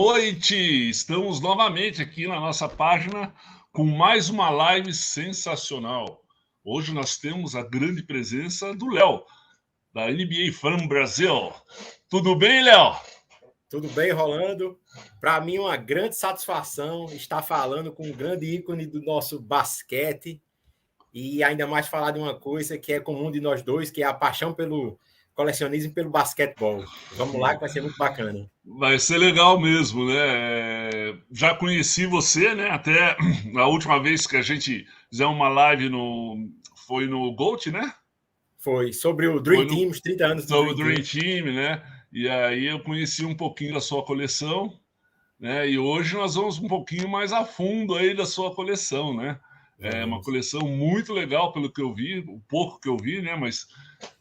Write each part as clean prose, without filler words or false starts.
noite! Estamos novamente aqui na nossa página com mais uma live sensacional. Hoje nós temos a grande presença do Léo, da NBA Fan Brasil. Tudo bem, Léo? Tudo bem, Rolando? Para mim, uma grande satisfação estar falando com um grande ícone do nosso basquete e ainda mais falar de uma coisa que é comum de nós dois, que é a paixão pelo colecionismo e pelo basquetebol. Vamos lá, que vai ser muito bacana. Vai ser legal mesmo, né? Já conheci você, né? Até a última vez que a gente fizemos uma live foi no GOAT, né? Foi sobre o Dream Team, os 30 anos do sobre o Dream Dream Team. Team, né? E aí eu conheci um pouquinho da sua coleção, né? E hoje nós vamos um pouquinho mais a fundo aí da sua coleção, né? É uma Vamos. coleção muito legal, pelo que eu vi, o pouco que eu vi, né? Mas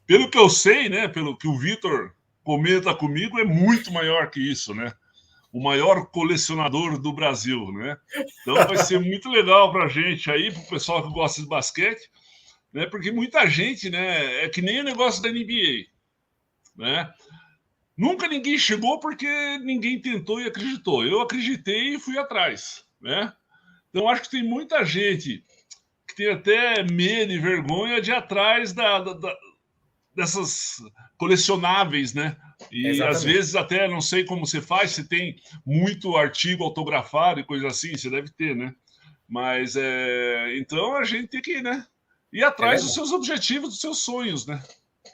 pelo que eu sei, né? Pelo que o Vitor comenta comigo, é muito maior que isso, né? O maior colecionador do Brasil, né? Então vai ser muito legal para a gente aí, para o pessoal que gosta de basquete, né? Porque muita gente, né? É que nem o negócio da NBA, né? Nunca ninguém chegou porque ninguém tentou e acreditou. Eu acreditei e fui atrás, né? Então acho que tem muita gente que tem até medo e vergonha de ir atrás dessas colecionáveis, né? E às Exatamente. vezes até não sei como você faz, se tem muito artigo autografado e coisa assim, você deve ter, né? Mas então a gente tem que, né? Ir É atrás dos verdade. seus objetivos, dos seus sonhos, né?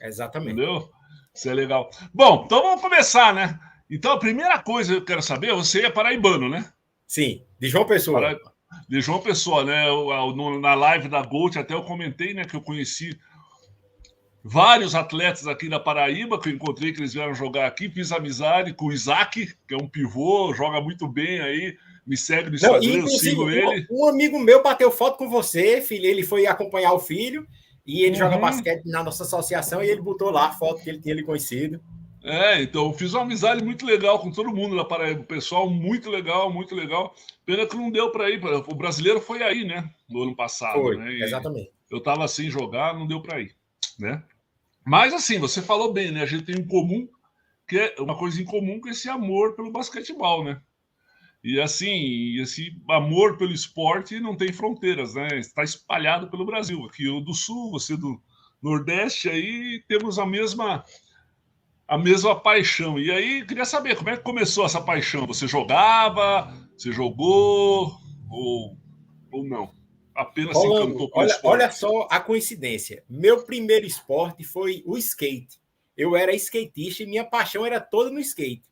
Exatamente. Entendeu? Isso é legal. Bom, então vamos começar, né? Então a primeira coisa que eu quero saber, você é paraibano, né? Sim, de João Pessoa. De João Pessoa, né? Na live da Gold até eu comentei, né, que eu conheci vários atletas aqui da Paraíba que eu encontrei que eles vieram jogar aqui, fiz amizade com o Isaac, que é um pivô, joga muito bem aí, me segue no Não, e Instagram, eu inclusive sigo ele. um amigo meu bateu foto com você, filho. Ele foi acompanhar o filho e ele joga Uhum. basquete na nossa associação e ele botou lá a foto que ele tinha lhe conhecido. Então, eu fiz uma amizade muito legal com todo mundo da Paraíba, pessoal muito legal, muito legal. Pena que não deu para ir, o brasileiro foi aí, né, no ano passado, Foi, né, e exatamente. eu tava sem jogar, não deu para ir, né. Mas assim, você falou bem, né, a gente tem um comum, que é uma coisa em comum, que é esse amor pelo basquetebol, né. E assim, esse amor pelo esporte não tem fronteiras, né, está espalhado pelo Brasil. Aqui eu do Sul, você do Nordeste, aí temos a mesma paixão. E aí, queria saber como é que começou essa paixão. Você jogava, você jogou ou não? Apenas se Rolando, encantou pelo olha esporte. só a coincidência. Meu primeiro esporte foi o skate. Eu era skatista e minha paixão era toda no skate.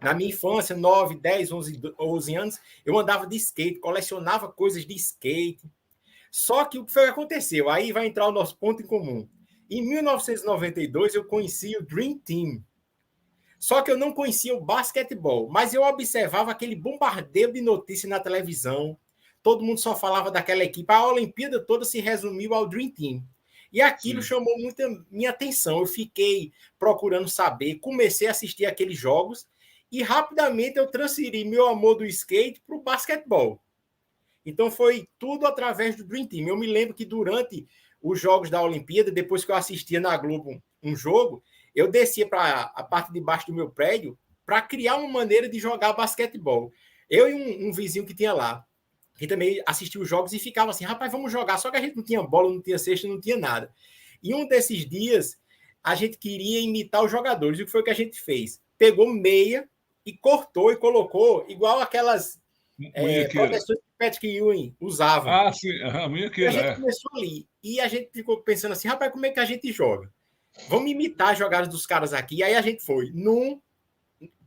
Na minha infância, 9, 10, 11 anos, eu andava de skate, colecionava coisas de skate. Só que o que foi que aconteceu? Aí vai entrar o nosso ponto em comum. Em 1992, eu conheci o Dream Team. Só que eu não conhecia o basquetebol, mas eu observava aquele bombardeio de notícias na televisão. Todo mundo só falava daquela equipe. A Olimpíada toda se resumiu ao Dream Team. E aquilo Sim. chamou muita minha atenção. Eu fiquei procurando saber, comecei a assistir aqueles jogos e rapidamente eu transferi meu amor do skate para o basquetebol. Então foi tudo através do Dream Team. Eu me lembro que durante os jogos da Olimpíada, depois que eu assistia na Globo um jogo, eu descia para a parte de baixo do meu prédio para criar uma maneira de jogar basquetebol. Eu e um vizinho que tinha lá, que também assistia os jogos e ficava assim, rapaz, vamos jogar. Só que a gente não tinha bola, não tinha cesta, não tinha nada. E um desses dias, a gente queria imitar os jogadores. E o que foi que a gente fez? Pegou meia e cortou e colocou igual aquelas Munhequeira. proteções que Patrick Ewing usava. Ah, sim, E a munhequeira, gente começou ali. E a gente ficou pensando assim, rapaz, como é que a gente joga? Vamos imitar as jogadas dos caras aqui. E aí a gente foi num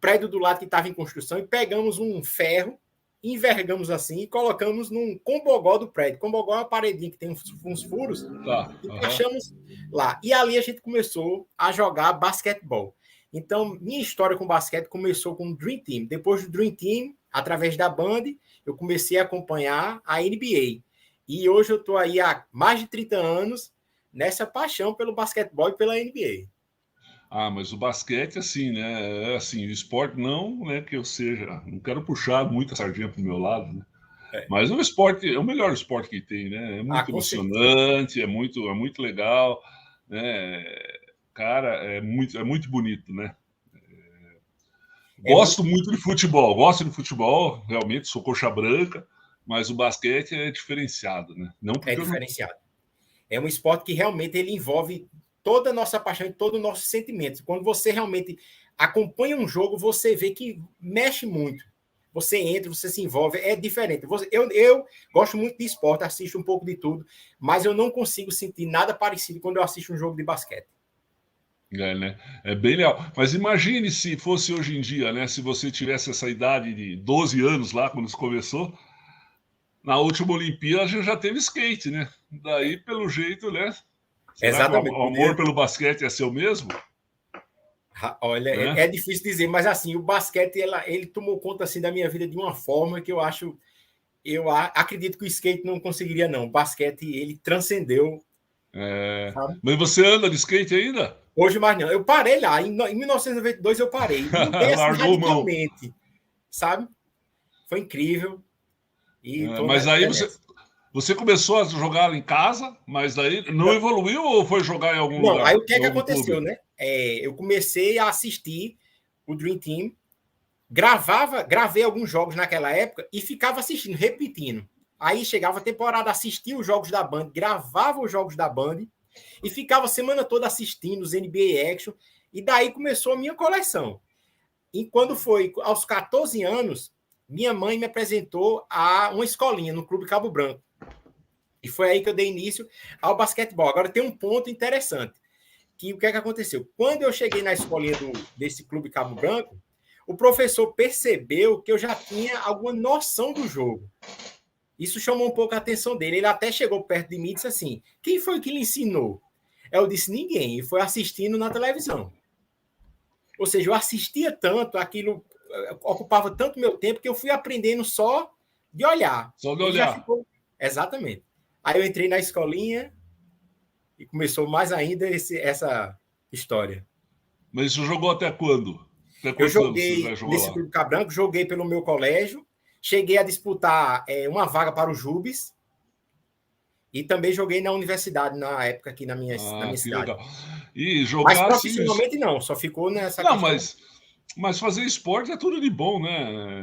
prédio do lado que estava em construção e pegamos um ferro, envergamos assim e colocamos num combogó do prédio. Combogó é uma paredinha que tem uns furos Tá. e deixamos lá. E ali a gente começou a jogar basquetebol. Então, minha história com basquete começou com o Dream Team. Depois do Dream Team, através da Band, eu comecei a acompanhar a NBA. E hoje eu estou aí há mais de 30 anos nessa paixão pelo basquetebol e pela NBA. Mas o basquete, assim, né? É assim, o esporte não, né? Que eu seja. Não quero puxar muita sardinha pro meu lado, né? É. Mas o esporte é o melhor esporte que tem, né? É muito Com certeza. emocionante, é muito legal, né? Cara, é muito bonito, né? Gosto muito de futebol, realmente sou coxa branca, mas o basquete é diferenciado, né? Não porque é diferenciado. É um esporte que realmente ele envolve toda a nossa paixão e todo o nosso sentimento. Quando você realmente acompanha um jogo, você vê que mexe muito. Você entra, você se envolve, é diferente. Eu gosto muito de esporte, assisto um pouco de tudo, mas eu não consigo sentir nada parecido quando eu assisto um jogo de basquete. Né? É bem legal. Mas imagine se fosse hoje em dia, né? Se você tivesse essa idade de 12 anos lá, quando isso começou, na última Olimpíada já teve skate, né? Daí, pelo jeito, né? Será que Exatamente. o amor pelo basquete é seu mesmo? Olha, Né? é difícil dizer, mas assim, o basquete ele tomou conta assim da minha vida de uma forma que eu acredito que o skate não conseguiria não. O basquete ele transcendeu. Mas você anda de skate ainda? Hoje mais não. Eu parei lá em 1992 eu parei, mudei assim Largou mão. radicalmente, sabe? Foi incrível e mas aí você começou a jogar em casa, mas daí não evoluiu ou foi jogar em algum lugar? Não, aí o que é que aconteceu, né? Eu comecei a assistir o Dream Team, gravei alguns jogos naquela época e ficava assistindo, repetindo. Aí chegava a temporada, assistia os jogos da Band, gravava os jogos da Band e ficava a semana toda assistindo os NBA Action. E daí começou a minha coleção. E quando foi aos 14 anos, minha mãe me apresentou a uma escolinha no Clube Cabo Branco. E foi aí que eu dei início ao basquetebol. Agora tem um ponto interessante, que o que é que aconteceu? Quando eu cheguei na escolinha desse Clube Cabo Branco, o professor percebeu que eu já tinha alguma noção do jogo. Isso chamou um pouco a atenção dele. Ele até chegou perto de mim e disse assim, quem foi que lhe ensinou? Eu disse, ninguém. E foi assistindo na televisão. Ou seja, eu assistia tanto, aquilo ocupava tanto meu tempo que eu fui aprendendo só de olhar. Só de olhar. Já ficou... Exatamente. Aí eu entrei na escolinha e começou mais ainda essa história. Mas você jogou até quando? Até Eu joguei nesse Clube Cabo Branco, joguei pelo meu colégio, cheguei a disputar uma vaga para o Jubes e também joguei na universidade na época aqui na minha cidade. Legal. E jogar mas profissionalmente não, só ficou nessa não, questão. Mas fazer esporte é tudo de bom, né?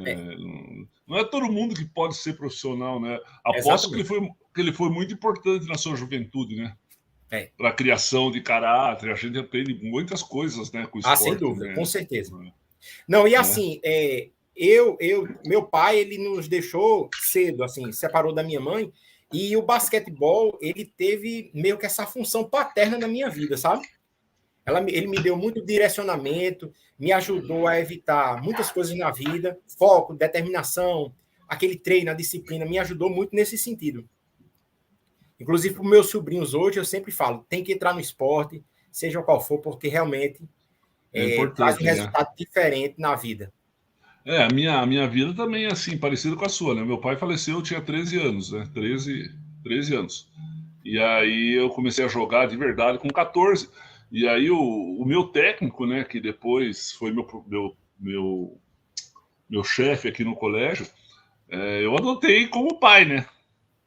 Não é todo mundo que pode ser profissional, né? Aposto que ele foi muito importante na sua juventude, né? Para a criação de caráter, a gente aprende muitas coisas, né, com o esporte. Sem dúvida, né? Com certeza. Não, e assim, meu pai, ele nos deixou cedo, assim, separou da minha mãe, e o basquetebol, ele teve meio que essa função paterna na minha vida, sabe? Ele me deu muito direcionamento, me ajudou a evitar muitas coisas na vida, foco, determinação, aquele treino, a disciplina, me ajudou muito nesse sentido. Inclusive, para os meus sobrinhos hoje, eu sempre falo, tem que entrar no esporte, seja qual for, porque realmente traz um resultado diferente na vida. A minha vida também é assim, parecida com a sua, né? Meu pai faleceu, eu tinha 13 anos, né? 13 anos. E aí eu comecei a jogar de verdade com 14. E aí o meu técnico, né, que depois foi meu chefe aqui no colégio, eu adotei como pai, né?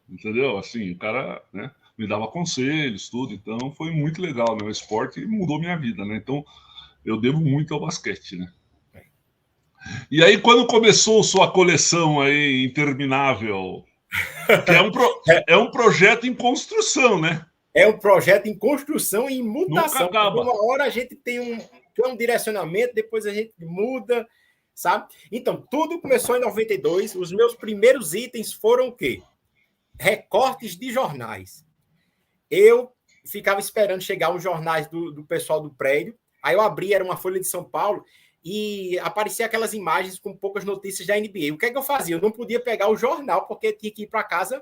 Entendeu? Assim, o cara, né, me dava conselhos, tudo. Então foi muito legal, né? O esporte mudou minha vida, né? Então eu devo muito ao basquete, né? E aí, quando começou sua coleção aí interminável, que é um projeto em construção, né? É um projeto em construção e em mutação. Nunca acaba. Uma hora a gente tem um direcionamento, depois a gente muda, sabe? Então, tudo começou em 92. Os meus primeiros itens foram o quê? Recortes de jornais. Eu ficava esperando chegar os jornais do pessoal do prédio. Aí eu abri, era uma Folha de São Paulo, e aparecia aquelas imagens com poucas notícias da NBA. O que é que eu fazia? Eu não podia pegar o jornal, porque tinha que ir para casa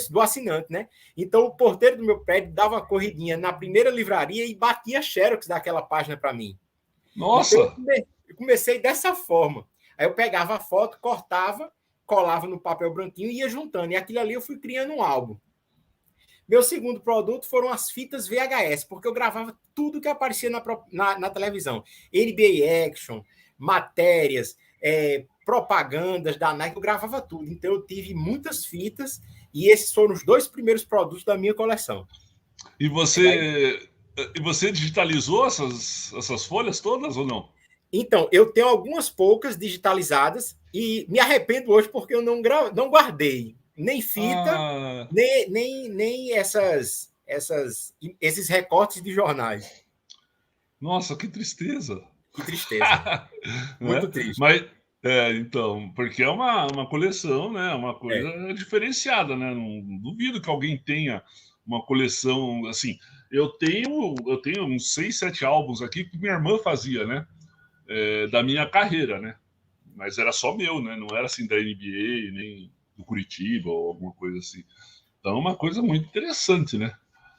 do assinante, né? Então, o porteiro do meu prédio dava uma corridinha na primeira livraria e batia xerox daquela página para mim. Nossa! Então, eu comecei dessa forma. Aí eu pegava a foto, cortava, colava no papel branquinho e ia juntando. E aquilo ali eu fui criando um álbum. Meu segundo produto foram as fitas VHS, porque eu gravava tudo que aparecia na televisão. NBA Action, matérias, propagandas da Nike, eu gravava tudo. Então, eu tive muitas fitas e esses foram os 2 primeiros produtos da minha coleção. E você digitalizou essas folhas todas ou não? Então, eu tenho algumas poucas digitalizadas e me arrependo hoje porque eu não guardei nem fita, Ah, nem esses recortes de jornais. nossa, que tristeza. Que tristeza. Muito Né? triste. Mas, então, porque é uma coleção, né? Uma É. coisa diferenciada, né? Não duvido que alguém tenha uma coleção assim. Eu tenho uns 6, 7 álbuns aqui que minha irmã fazia, né? Da minha carreira, né? Mas era só meu, né? Não era assim da NBA, nem do Curitiba ou alguma coisa assim. Então, é uma coisa muito interessante, né?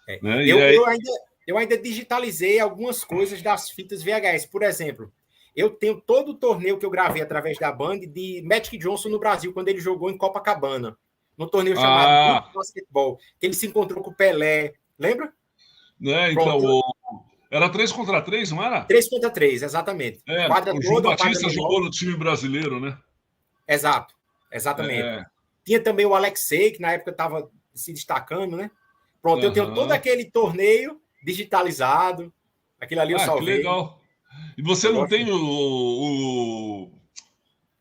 É. Né? E Eu, aí, eu, ainda, eu ainda digitalizei algumas coisas das fitas VHS. Por exemplo, eu tenho todo o torneio que eu gravei através da Band de Magic Johnson no Brasil, quando ele jogou em Copacabana, no torneio chamado Good ah, Basketball, que ele se encontrou com o Pelé. Lembra? né? Então, Pronto. era 3 contra 3, não era? 3 contra 3, exatamente. Quadra O João toda, uma quadra Batista menor. jogou no time brasileiro, né? Exato, exatamente. É, Tinha também o Alexei, que na época estava se destacando, né? Pronto, eu tenho todo aham. aquele torneio digitalizado. Aquilo ali eu Ah, que salvei. legal. E você Eu não gosto. tem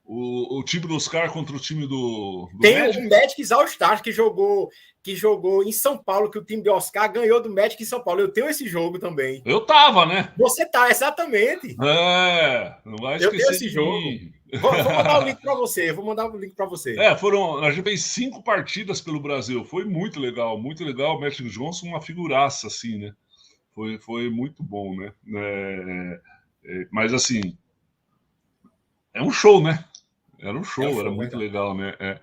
o time do Oscar contra o time do Tem o Magic? Magic All Stars que jogou em São Paulo, que o time de Oscar ganhou do Magic em São Paulo. Eu tenho esse jogo também. Eu tava, né? Você tá, exatamente. Não vai Eu tenho esquecer esse de jogo. mim. Vou mandar o link para você. Vou mandar o link para você. A gente fez 5 partidas pelo Brasil. Foi muito legal, muito legal. O Magic Johnson, uma figuraça, assim, né? Foi muito bom, né? Mas, assim, é um show, né? Era um É um show, era show, muito verdade. legal, né?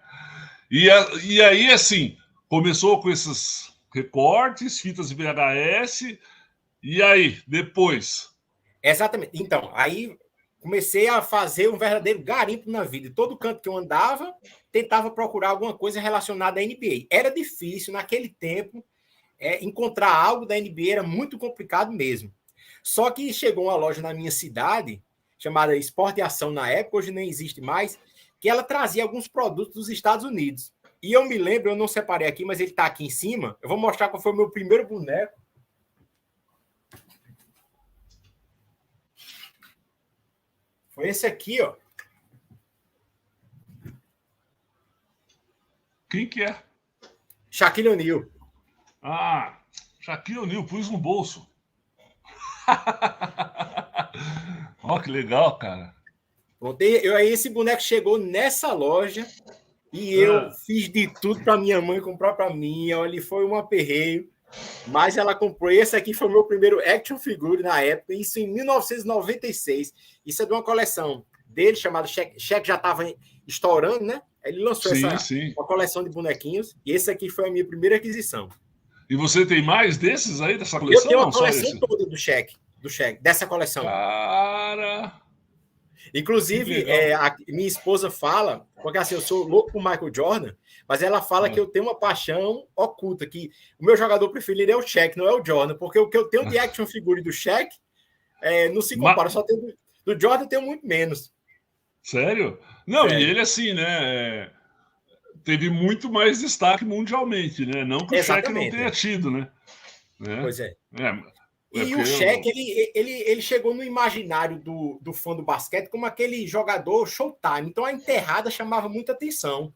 E aí, assim, começou com esses recortes, fitas VHS, e aí, depois? Exatamente. Então, aí comecei a fazer um verdadeiro garimpo na vida. Todo canto que eu andava, tentava procurar alguma coisa relacionada à NBA. Era difícil, naquele tempo, encontrar algo da NBA era muito complicado mesmo. Só que chegou uma loja na minha cidade, chamada Esporte e Ação na época, hoje nem existe mais, que ela trazia alguns produtos dos Estados Unidos. E eu me lembro, eu não separei aqui, mas ele está aqui em cima. Eu vou mostrar qual foi o meu primeiro boneco. Foi esse aqui, ó. Quem que é? Shaquille O'Neal. Ah, Shaquille O'Neal, pus no bolso. Ó, que legal, cara. Aí esse boneco chegou nessa loja e eu Ah, fiz de tudo para minha mãe comprar para mim. Olha, foi um aperreio. Mas ela comprou. Esse aqui foi o meu primeiro action figure na época, isso em 1996. Isso é de uma coleção dele, chamada Shaq. Shaq já estava estourando, né? Ele lançou sim, sim. uma coleção de bonequinhos, e esse aqui foi a minha primeira aquisição. E você tem mais desses aí, dessa Eu coleção? tenho Ou uma não, só coleção esse? toda do Shaq, dessa coleção. Cara, que Inclusive, legal. a minha esposa fala, porque assim, eu sou louco por Michael Jordan, mas ela fala que Ah. eu tenho uma paixão oculta, que o meu jogador preferido é o Shaq, não é o Jordan, porque o que eu tenho de action figure do Shaq não se Ma- compara, só tenho do Jordan eu tenho muito menos. Sério? Não, e Sério. ele assim, né? Teve muito mais destaque mundialmente, né? Não que o Shaq não tenha Exatamente. tido, né? Pois é. É E porque o Shaq, ele chegou no imaginário do fã do basquete como aquele jogador showtime. Então a enterrada chamava muita atenção.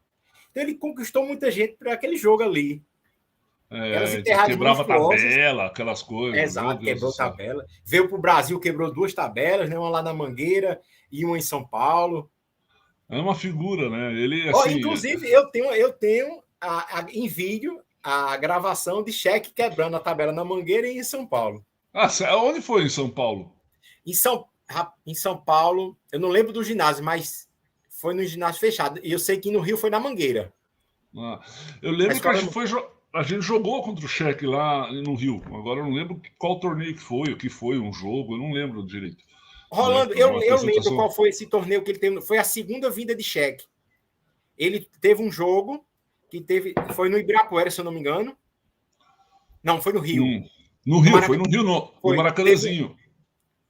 Então ele conquistou muita gente por aquele jogo ali. Aquelas então enterradas quebrava a monstruosas. tabela, aquelas coisas, meu Exato, Deus do quebrou céu. tabela. Veio para o Brasil, quebrou 2 tabelas, né? Uma lá na Mangueira e uma em São Paulo. É uma figura, né? Ele, Oh, assim. inclusive, eu tenho em vídeo a gravação de Shaq quebrando a tabela na Mangueira e em São Paulo. Onde foi em São Paulo? Em São Paulo, eu não lembro do ginásio, mas foi no ginásio fechado. E eu sei que no Rio foi na Mangueira. Ah, eu A lembro que escola. a gente jogou contra o Cheque lá no Rio. Agora eu não lembro qual torneio que foi, o que foi, um jogo, eu não lembro direito. Né? Rolando, Foi uma eu lembro apresentação. qual foi esse torneio que ele teve. Foi a segunda vinda de Shaq. Ele teve um jogo que foi no Ibirapuera, se eu não me engano. Não, foi no Rio. No No Rio, foi Maracanã. no Rio, no Teve, Maracanãzinho.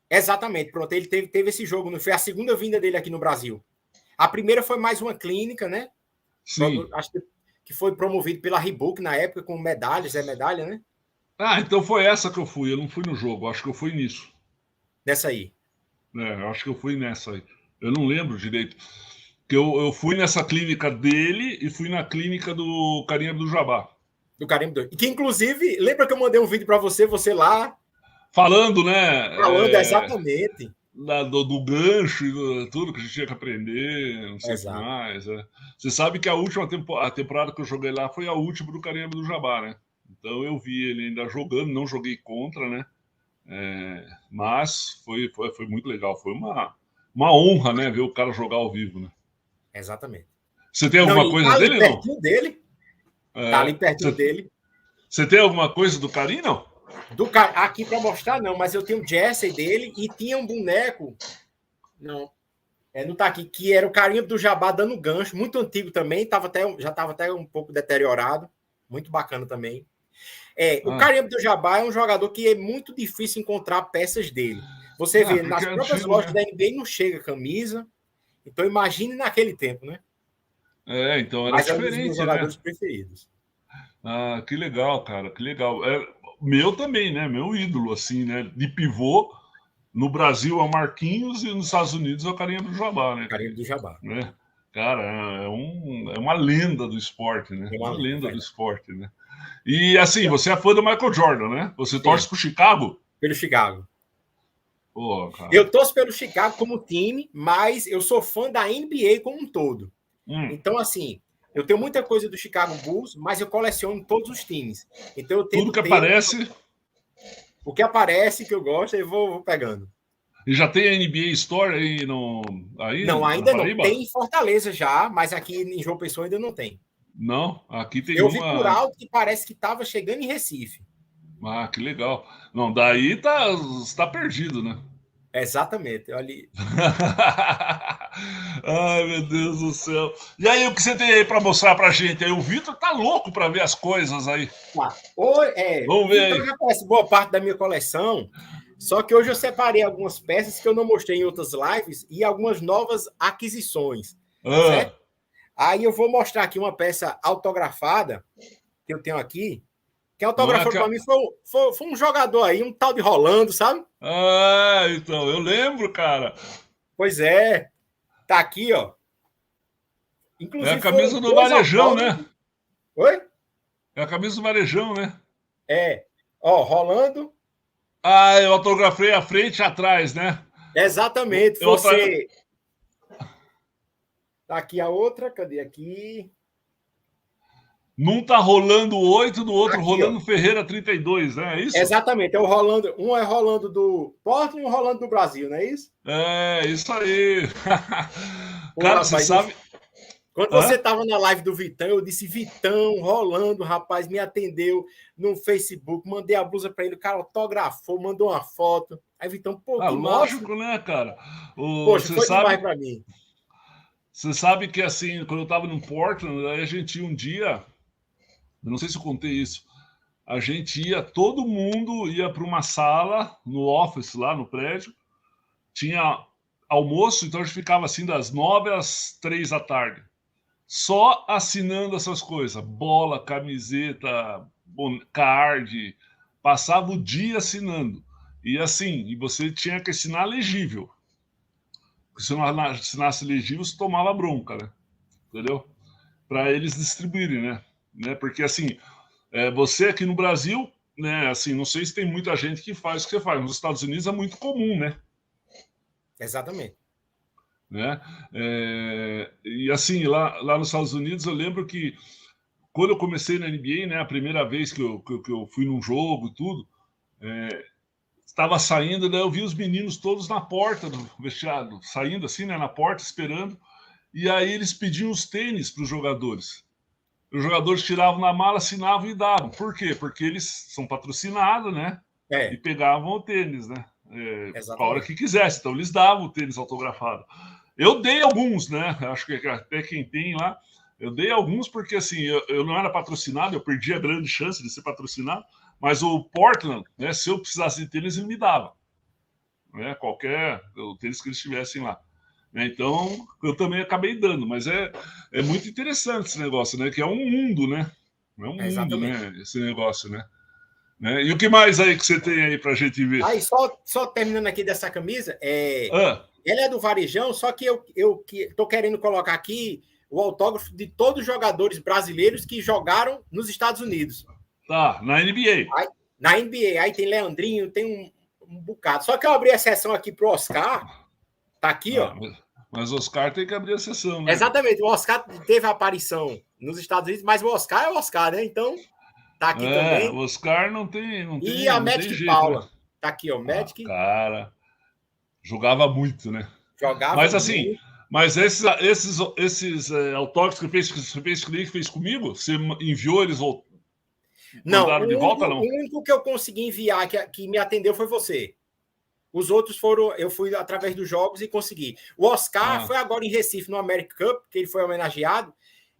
exatamente, pronto. Ele teve esse jogo. Foi a segunda vinda dele aqui no Brasil. A primeira foi mais uma clínica, né? Sim. Acho que foi promovido pela Reebok na época, com medalhas, medalha, né? Ah, então foi essa que eu fui. Eu não fui no jogo, acho que eu fui nisso. Dessa aí. Eu acho que eu fui nessa aí. Eu não lembro direito. Que eu fui nessa clínica dele e fui na clínica do Carinha do Jabá. Do Carimbo 2. Que, inclusive, lembra que eu mandei um vídeo para você lá, Falando, né? falando exatamente. Do gancho e tudo que a gente tinha que aprender, não sei o que Exato. mais. Você sabe que a temporada que eu joguei lá foi a última do Carinha do Jabá, né? Então eu vi ele ainda jogando, não joguei contra, né? Mas foi muito legal. Foi uma honra, né? Ver o cara jogar ao vivo, né? Exatamente. Você tem Não, alguma e tá coisa ali dele, não? pertinho dele. Tá ali pertinho dele. Você tem alguma coisa do Carinho, não? Aqui para mostrar, não, mas eu tenho o Jesse dele e tinha um boneco. Não. Não tá aqui, que era o Carimbo do Jabá dando gancho, muito antigo também, já estava até um pouco deteriorado, muito bacana também. O Carimbo do Jabá é um jogador que é muito difícil encontrar peças dele. Você vê, nas próprias antigo, lojas né? da NBA não chega camisa, então imagine naquele tempo, né? Então era Mas é um dos meus diferente, né? jogadores preferidos. Ah, que legal, cara, que legal. Meu também, né? Meu ídolo, assim, né? De pivô. No Brasil é o Marquinhos e nos Estados Unidos é o Carinha do Jabá, né? Carimbo do Jabá. Né? Cara, é uma lenda do esporte, né? É uma Uma lenda, lenda do verdade. esporte, né? E assim, você é fã do Michael Jordan, né? Você torce pro Chicago? Pelo Chicago. Pô, cara. Eu torço pelo Chicago como time, mas eu sou fã da NBA como um todo. Então, assim, eu tenho muita coisa do Chicago Bulls, mas eu coleciono todos os times. Então, eu Tudo tento que ter aparece. o que aparece, que eu gosto, eu vou pegando. E já tem a NBA Store aí Não, na ainda não. Paraíba? Tem em Fortaleza já, mas aqui em João Pessoa ainda não tem. Não, aqui tem Eu vi por uma. alto que parece que estava chegando em Recife. Ah, que legal. Não, daí tá perdido, né? Exatamente. Ali. Ai, meu Deus do céu. E aí, o que você tem aí para mostrar pra gente? Aí, o Vitor tá louco para ver as coisas aí. Tá. O Vamos ver Vitor aí. já conhece boa parte da minha coleção, só que hoje eu separei algumas peças que eu não mostrei em outras lives e algumas novas aquisições, Ah, certo? Aí eu vou mostrar aqui uma peça autografada que eu tenho aqui. Quem não é autografou para mim foi um jogador aí, um tal de Rolando, sabe? então, eu lembro, cara. Pois é, tá aqui, ó. É a Inclusive camisa foram do dois Varejão, né? autógrafos. Oi? É a camisa do Varejão, né? Ó, Rolando. Ah, eu autografei a frente e atrás, né? Exatamente, Eu atra... você. Tá aqui a outra, cadê aqui? Num tá rolando 8, do outro Aqui, ó. rolando Ferreira 32, né? É isso? Exatamente, é o Rolando. Um é Rolando do Porto e um Rolando do Brasil, não é isso? É, isso aí. Pô, Cara, você rapaz, sabe. quando você Hã? estava na live do Vitão, eu disse, Vitão, Rolando, rapaz, me atendeu no Facebook, mandei a blusa para ele, o cara autografou, mandou uma foto. Aí, Vitão, pô, Ah, que massa. lógico, né, cara? Poxa, foi demais para mim. Você sabe que assim, quando eu tava no Portland, aí a gente ia um dia, eu não sei se eu contei isso, a gente ia, todo mundo ia para uma sala no office lá no prédio, tinha almoço, então a gente ficava assim das 9 às 3 da tarde, só assinando essas coisas, bola, camiseta, card, passava o dia assinando. E assim, e você tinha que assinar legível. Porque se não assinasse legível, você tomava bronca, né? Entendeu? Para eles distribuírem, né? Porque assim, você aqui no Brasil, né? Assim, não sei se tem muita gente que faz o que você faz. Nos Estados Unidos é muito comum, né? Exatamente. Né? E assim, lá nos Estados Unidos, eu lembro que quando eu comecei na NBA, né? A primeira vez que eu fui num jogo e tudo, estava saindo, daí eu vi os meninos todos na porta do vestiário, saindo assim, né? Na porta, esperando. E aí eles pediam os tênis para os jogadores. Os jogadores tiravam na mala, assinavam e davam. Por quê? Porque eles são patrocinados, né? E pegavam o tênis, né? A hora Exatamente. que quisesse. Então eles davam o tênis autografado. Eu dei alguns, né? Acho que até quem tem lá. Eu dei alguns porque assim, eu não era patrocinado, eu perdi a grande chance de ser patrocinado, mas o Portland, né, se eu precisasse de tênis, ele me dava. Né? Qualquer o tênis que eles tivessem lá. Então, eu também acabei dando, mas é muito interessante esse negócio, né? Que é um mundo, né? É um mundo, Exatamente. né? Esse negócio, né? Né? E o que mais aí que você tem aí para a gente ver? Aí, só terminando aqui dessa camisa, Ah, ela é do Varejão, só que eu estou querendo colocar aqui o autógrafo de todos os jogadores brasileiros que jogaram nos Estados Unidos. tá, na NBA. Aí, na NBA, aí tem Leandrinho, tem um bocado. Só que eu abri a exceção aqui para o Oscar, tá aqui, ó. Mas o Oscar tem que abrir a sessão, né? Exatamente, o Oscar teve a aparição nos Estados Unidos, mas o Oscar é o Oscar, né? Então, tá aqui também. O Oscar não tem, E a não tem Magic jeito, né? Paula, tá aqui, ó, Magic. Cara, jogava muito, né? Jogava mas assim, muito. mas esses autógrafos que você fez comigo, você enviou eles Não, mandaram de volta, não? o único que eu consegui enviar que me atendeu foi você. Os outros foram, eu fui através dos jogos e consegui. O Oscar foi agora em Recife, no American Cup, que ele foi homenageado,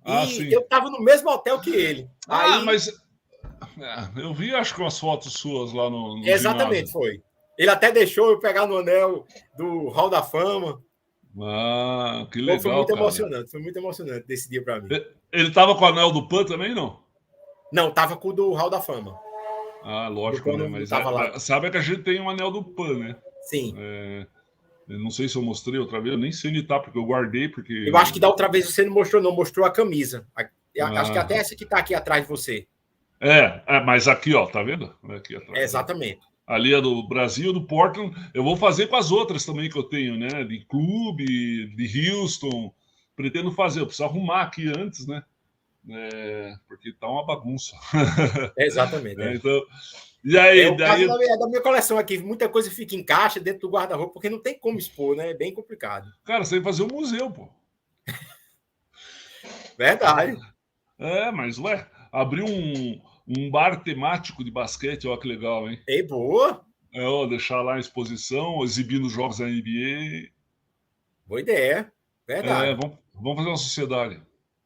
e sim. eu estava no mesmo hotel que ele. Aí, mas eu vi, acho que umas fotos suas lá no exatamente, ginásio. foi. Ele até deixou eu pegar no anel do Hall da Fama. Que legal, foi muito cara. emocionante, foi muito emocionante desse dia para mim. Ele tava com o anel do PAN também, não? Não, tava com o do Hall da Fama. Lógico, né? Mas sabe que a gente tem um anel do PAN, né? Sim. Eu não sei se eu mostrei outra vez, eu nem sei onde tá, porque eu guardei, porque... Eu acho que da outra vez você não mostrou, não. Mostrou a camisa. Acho que até essa que tá aqui atrás de você. Mas aqui, ó, tá vendo? Aqui atrás. Exatamente. Ali é do Brasil, do Portland. Eu vou fazer com as outras também que eu tenho, né? De clube, de Houston. Pretendo fazer. Eu preciso arrumar aqui antes, né? Porque tá uma bagunça. Exatamente. Então, e aí, daí... da minha coleção aqui, muita coisa fica em caixa dentro do guarda-roupa, porque não tem como expor, né? É bem complicado. Cara, você tem que fazer um museu, pô. Verdade. Mas abrir um bar temático de basquete, olha que legal, hein? Boa! Deixar lá a exposição, exibindo os jogos da NBA. Boa ideia. Verdade. Vamos fazer uma sociedade.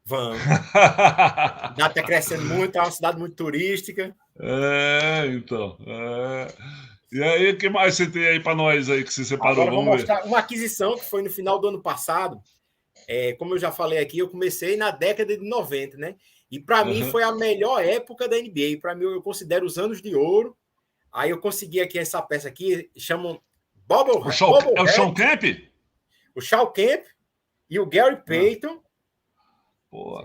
Vamos. A cidade está crescendo muito, é uma cidade muito turística. Então. E aí, o que mais você tem aí para nós aí que você separou? Agora vou mostrar uma aquisição que foi no final do ano passado. Como eu já falei aqui, eu comecei na década de 90, né? E para mim foi a melhor época da NBA. Para mim, eu considero os anos de ouro. Aí eu consegui aqui essa peça aqui, chamam É o Shawn Kemp? O Shawn Kemp e o Gary Payton. Pô,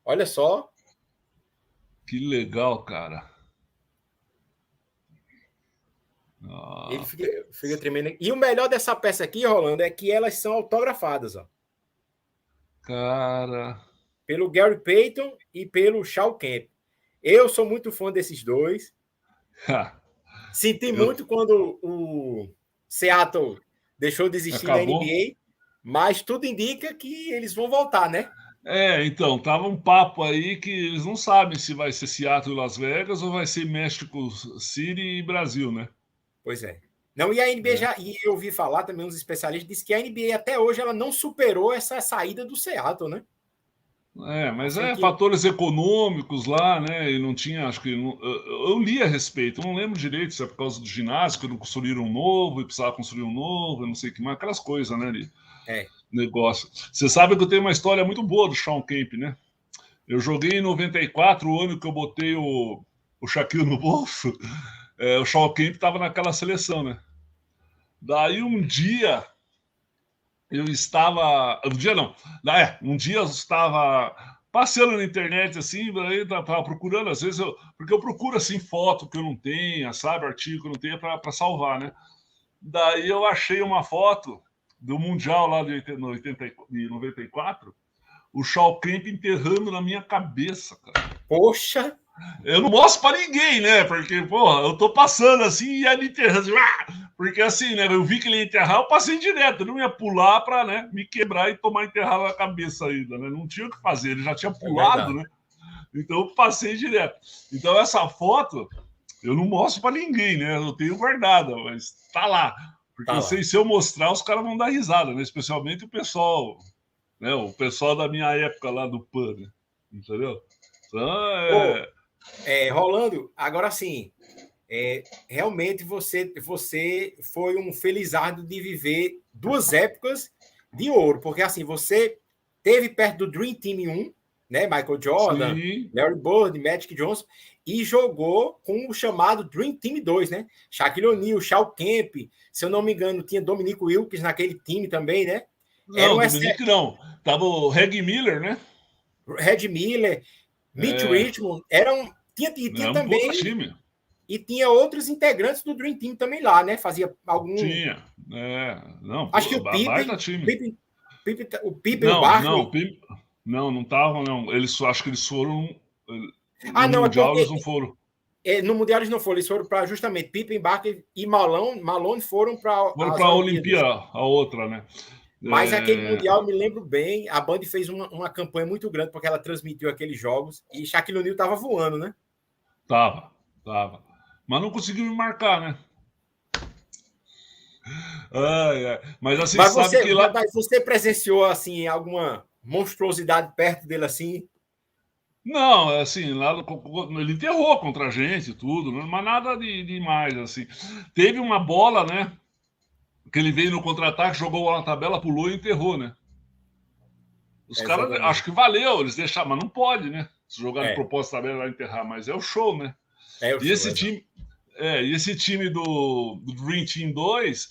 olha só. Que legal, cara. Ele fica tremendo. E o melhor dessa peça aqui, Rolando, é que elas são autografadas, ó. Cara. Pelo Gary Payton e pelo Shawn Kemp. Eu sou muito fã desses dois. Senti muito quando o Seattle deixou de existir da NBA, mas tudo indica que eles vão voltar, né? Então, tava um papo aí que eles não sabem se vai ser Seattle e Las Vegas ou vai ser México City e Brasil, né? Pois é. Não, e a NBA e eu ouvi falar também, uns especialistas, disse que a NBA até hoje ela não superou essa saída do Seattle, né? Mas fatores econômicos lá, né? E não tinha, acho que. Eu li a respeito, eu não lembro direito se é por causa do ginásio, que não construíram um novo e precisava construir um novo, não sei o que mais, aquelas coisas, né? Negócio. Você sabe que eu tenho uma história muito boa do Shawn Kemp, né? Eu joguei em 94, o ano que eu botei o Shaquille no bolso, o Shawn Kemp estava naquela seleção, né? Daí um dia eu estava. Um dia eu estava passeando na internet, assim, daí estava procurando, às vezes, porque eu procuro, assim, foto que eu não tenha, sabe, artigo que eu não tenha para salvar, né? Daí eu achei uma foto do Mundial lá de 94, o Shawn Kemp enterrando na minha cabeça, cara. Poxa! Eu não mostro para ninguém, né? Porque, porra, eu tô passando assim e ele enterrando. Porque assim, né? Eu vi que ele ia enterrar, eu passei direto. Eu não ia pular para, né, me quebrar e tomar enterrado na cabeça ainda, né? Não tinha o que fazer, ele já tinha pulado, né? Então eu passei direto. Então essa foto eu não mostro para ninguém, né? Eu tenho guardada, mas tá lá. Porque eu sei, se eu mostrar, os caras vão dar risada, né? Especialmente o pessoal, né? O pessoal da minha época lá do PAN, né? Entendeu? Então, Rolando, agora sim, realmente você foi um felizardo de viver duas épocas de ouro, porque assim, você teve perto do Dream Team 1, né? Michael Jordan, Sim. Larry Bird, Magic Johnson, e jogou com o chamado Dream Team 2, né? Shaquille O'Neal, Shaq Kemp, se eu não me engano, tinha Dominique Wilkins naquele time também, né? Era Não, Dominique não. Tava o Reg Miller, né? Red Miller, Mitch É, Richmond, tinha é um puta também, time. e tinha outros integrantes do Dream Team também lá, né? Fazia algum... Tinha. Não, Acho que o baita time. O Pippen, o Não, não, Barkley... não estavam, não. Acho que eles foram. Ah, No não, é Mundial porque eles não foram. no Mundial eles não foram, eles foram para justamente Pippen, Barkley e Malone foram para Foram as para a Olimpíadas. Olimpíada, a outra, né? Mas aquele Mundial, eu me lembro bem, a Band fez uma campanha muito grande porque ela transmitiu aqueles jogos e Shaquille O'Neal estava voando, né? Tava. Mas não conseguiu me marcar, né? Mas assim, Mas sabe que lá. você presenciou assim alguma monstruosidade perto dele assim? Não, assim, lá ele enterrou contra a gente e tudo, mas nada de mais, assim. Teve uma bola, né? Que ele veio no contra-ataque, jogou na tabela, pulou e enterrou, né? Os caras, acho que valeu, eles deixaram, mas não pode, né? Se jogar de propósito tabela vai enterrar, mas é o show, né? E esse time do Dream Team 2,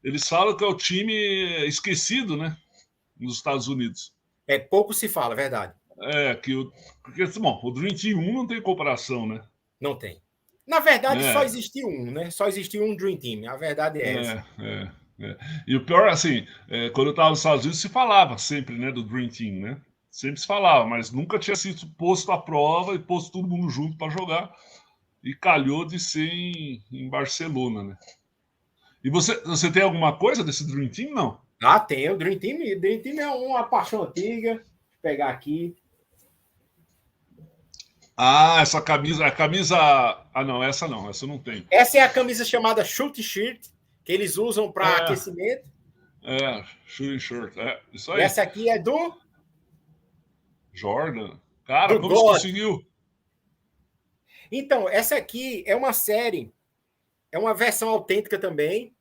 eles falam que é o time esquecido, né? Nos Estados Unidos. Pouco se fala, verdade. Porque, bom, o Dream Team 1 não tem comparação, né? Não tem. Na verdade, só existiu um, né? Só existiu um Dream Team. A verdade é essa. E o pior, assim, quando eu estava nos Estados Unidos, se falava sempre, né, do Dream Team, né? Sempre se falava, mas nunca tinha sido posto à prova e posto todo mundo junto para jogar. E calhou de ser em Barcelona, né? E você tem alguma coisa desse Dream Team, não? Ah, tem. O Dream Team é uma paixão antiga. Vou pegar aqui. Ah, essa camisa. A camisa. Ah, não, essa não tem. Essa é a camisa chamada Shoot Shirt, que eles usam para aquecimento. Shooting Shirt. Isso aí. E essa aqui é do Jordan. Cara, como você conseguiu? Então, essa aqui é uma série, é uma versão autêntica também,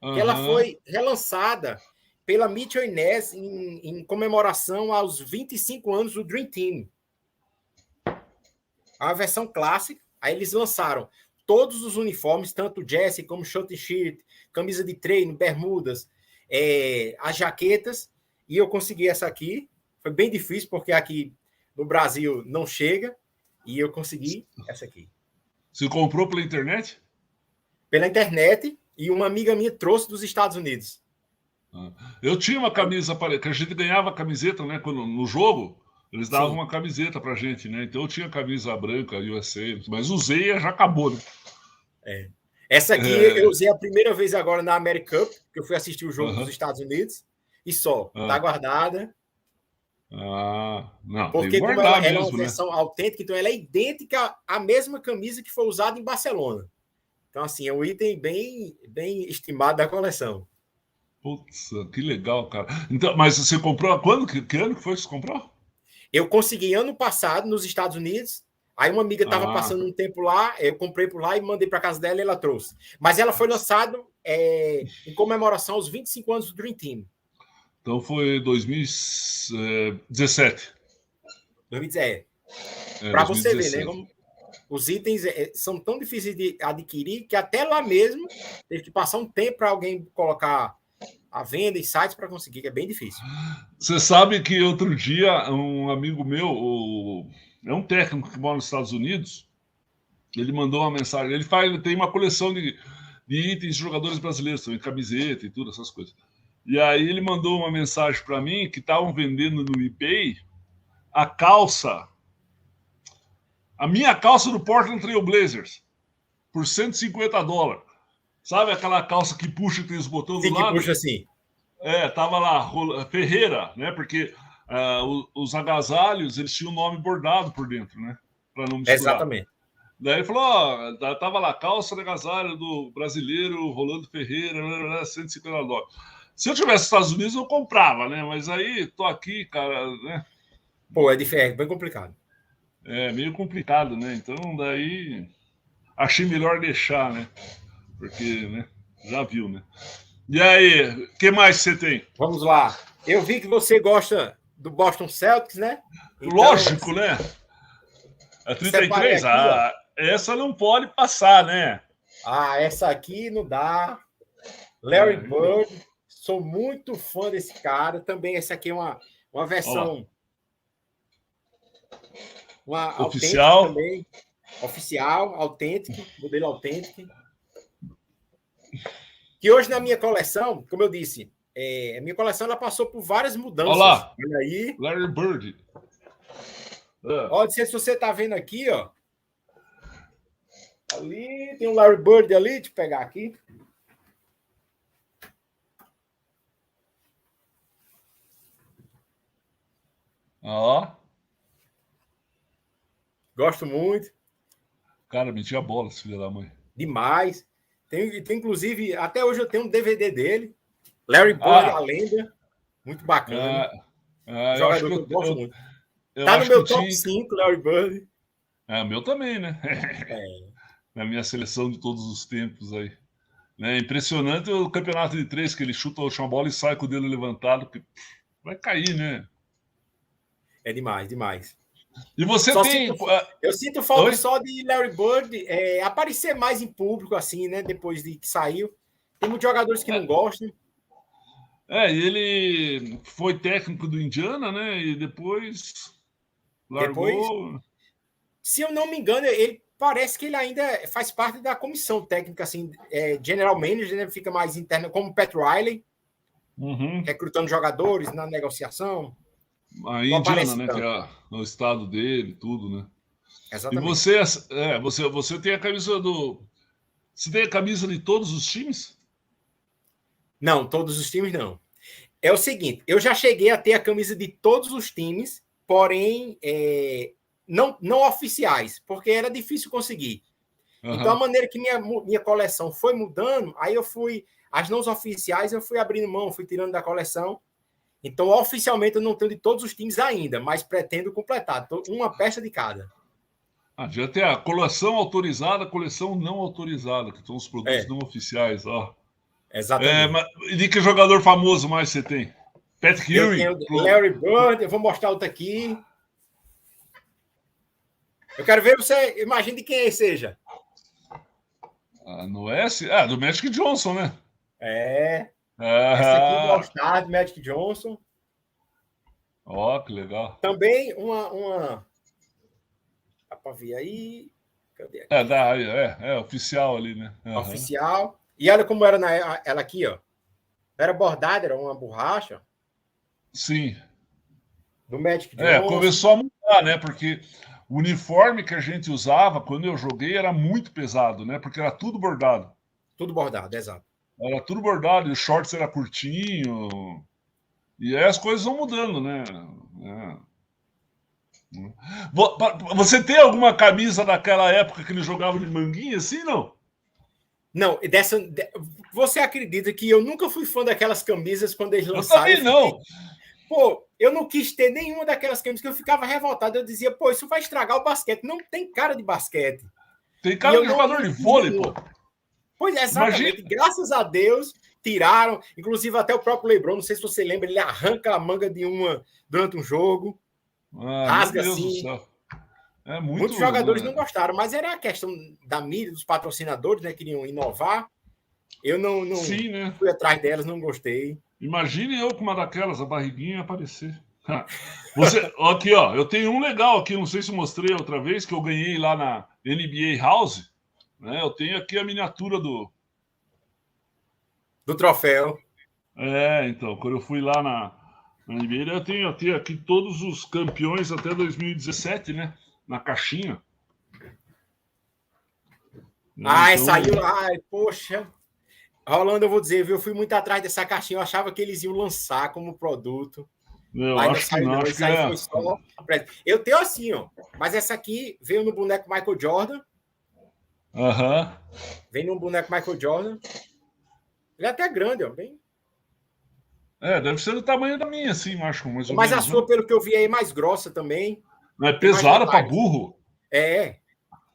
que ela foi relançada pela Mitchell Ness em comemoração aos 25 anos do Dream Team. É uma versão clássica. Aí eles lançaram todos os uniformes, tanto o jersey como short shirt, camisa de treino, bermudas, as jaquetas, e eu consegui essa aqui. Foi bem difícil, porque aqui no Brasil não chega, e eu consegui essa aqui. Você comprou pela internet? Pela internet, e uma amiga minha trouxe dos Estados Unidos. Eu tinha uma camisa, que a gente ganhava camiseta, né? No jogo, eles davam uma camiseta pra gente, né? Então eu tinha camisa branca, USA, mas usei e já acabou, né? Essa aqui eu usei a primeira vez agora na American Cup, que eu fui assistir o jogo dos Estados Unidos, e só, tá guardada. Não, porque como ela é uma versão autêntica, então ela é idêntica à mesma camisa que foi usada em Barcelona. Então, assim, é um item bem, bem estimado da coleção. Putz, que legal, cara. Então, mas você comprou quando? Que ano que foi que você comprou? Eu consegui ano passado nos Estados Unidos. Aí uma amiga estava passando um tempo lá, eu comprei por lá e mandei para casa dela e ela trouxe. Mas ela foi lançada em comemoração aos 25 anos do Dream Team. Então foi 2017. 2017. Para você ver, né? Os itens são tão difíceis de adquirir que até lá mesmo teve que passar um tempo para alguém colocar a venda em sites para conseguir, que é bem difícil. Você sabe que outro dia um amigo meu, é um técnico que mora nos Estados Unidos, ele mandou uma mensagem. Ele tem uma coleção de itens de jogadores brasileiros, também, camiseta e tudo, essas coisas. E aí ele mandou uma mensagem para mim que estavam vendendo no eBay a minha calça do Portland Trail Blazers por $150. Sabe aquela calça que puxa e tem os botões do lado? Que puxa assim. Tava lá, Ferreira, né? Porque os agasalhos, eles tinham o nome bordado por dentro, né? Para não misturar. Exatamente. Daí ele falou, tava lá, calça de agasalho do brasileiro Rolando Ferreira, $150. Se eu tivesse nos Estados Unidos, eu comprava, né? Mas aí, tô aqui, cara, né? Pô, é bem complicado. É meio complicado, né? Então, daí, achei melhor deixar, né? Porque, né? Já viu, né? E aí, o que mais você tem? Vamos lá. Eu vi que você gosta do Boston Celtics, né? Então, lógico, né? A 33, aqui, essa não pode passar, né? Essa aqui não dá. Larry Bird, sou muito fã desse cara. Também essa aqui é uma versão... Uma oficial também. Oficial, autêntico, modelo autêntico. Que hoje na minha coleção, como eu disse, a minha coleção ela passou por várias mudanças. Olha lá, olha aí. Larry Bird. Olha, não sei se você está vendo aqui, ó. Ali, tem um Larry Bird ali, deixa eu pegar aqui. Ó. Gosto muito. Cara, metia a bola, esse filho da mãe. Demais. Tem, inclusive, até hoje eu tenho um DVD dele. Larry Bird, a lenda. Muito bacana. Jogador que eu gosto muito. Tá no meu top 5, Larry Bird. O meu também, né? Na minha seleção de todos os tempos aí. É impressionante o campeonato de 3, que ele chuta a última bola e sai com o dedo levantado, que vai cair, né? É demais, demais. E você eu sinto falta só de Larry Bird aparecer mais em público, assim, né? Depois de que saiu. Tem muitos jogadores que não gostam. Ele foi técnico do Indiana, né? E depois largou. Se eu não me engano, ele parece que ele ainda faz parte da comissão técnica, assim, general manager, né? Fica mais interna, como o Pat Riley, recrutando jogadores na negociação. A Indiana, né? Que é o estado dele, tudo, né? Exatamente. E você tem a camisa do... Você tem a camisa de todos os times? Não, todos os times não. É o seguinte, eu já cheguei a ter a camisa de todos os times, porém não oficiais, porque era difícil conseguir. Então, a maneira que minha coleção foi mudando, aí eu fui... As não oficiais eu fui abrindo mão, fui tirando da coleção. Então, oficialmente, eu não tenho de todos os times ainda, mas pretendo completar uma peça de cada. Já tem a coleção autorizada, a coleção não autorizada, que são os produtos não oficiais. Ó. Exatamente. E de que jogador famoso mais você tem? Patrick Ewing? Eu tenho Larry Bird, eu vou mostrar outro aqui. Eu quero ver você, imagine de quem seja. No S? Do Magic Johnson, né? Essa aqui do All-Star, Magic Johnson. Ó, que legal. Também uma... Dá pra ver aí. Cadê aqui? Oficial ali, né? Oficial. E olha como era ela aqui, ó. Era bordada, era uma borracha. Sim. Do Magic Johnson. Começou a mudar, né? Porque o uniforme que a gente usava quando eu joguei era muito pesado, né? Porque era tudo bordado. Tudo bordado, exato. Era tudo bordado, e o shorts era curtinho. E aí as coisas vão mudando, né? Você tem alguma camisa daquela época que ele jogava de manguinha assim, não? Não, você acredita que eu nunca fui fã daquelas camisas quando eles lançaram? Eu também não. Eu não quis ter nenhuma daquelas camisas, que eu ficava revoltado. Eu dizia, isso vai estragar o basquete. Não tem cara de basquete. Tem cara de jogador de vôlei, pô. Pois é, exatamente. Imagina. Graças a Deus, tiraram. Inclusive, até o próprio LeBron, não sei se você lembra, ele arranca a manga de uma durante um jogo. Rasga assim. Muitos jogadores não gostaram, mas era a questão da mídia, dos patrocinadores, né? Queriam inovar. Eu não Sim, né? Fui atrás delas, não gostei. Imagine eu com uma daquelas, a barriguinha aparecer. Aqui, ó, eu tenho um legal aqui, não sei se mostrei outra vez, que eu ganhei lá na NBA House. Né? Eu tenho aqui a miniatura do troféu. Então, quando eu fui lá na NBA, eu tenho aqui todos os campeões até 2017, né? Na caixinha. Saiu. Poxa. Rolando, eu vou dizer, viu? Eu fui muito atrás dessa caixinha. Eu achava que eles iam lançar como produto. Eu acho que não. Acho que foi só... Eu tenho assim, ó. Mas essa aqui veio no boneco Michael Jordan. Vem no boneco Michael Jordan. Ele é até grande, ó. Bem... deve ser do tamanho da minha, assim, acho. Mais ou mas menos, a sua, pelo que eu vi, é mais grossa também. Não é pesada pra burro?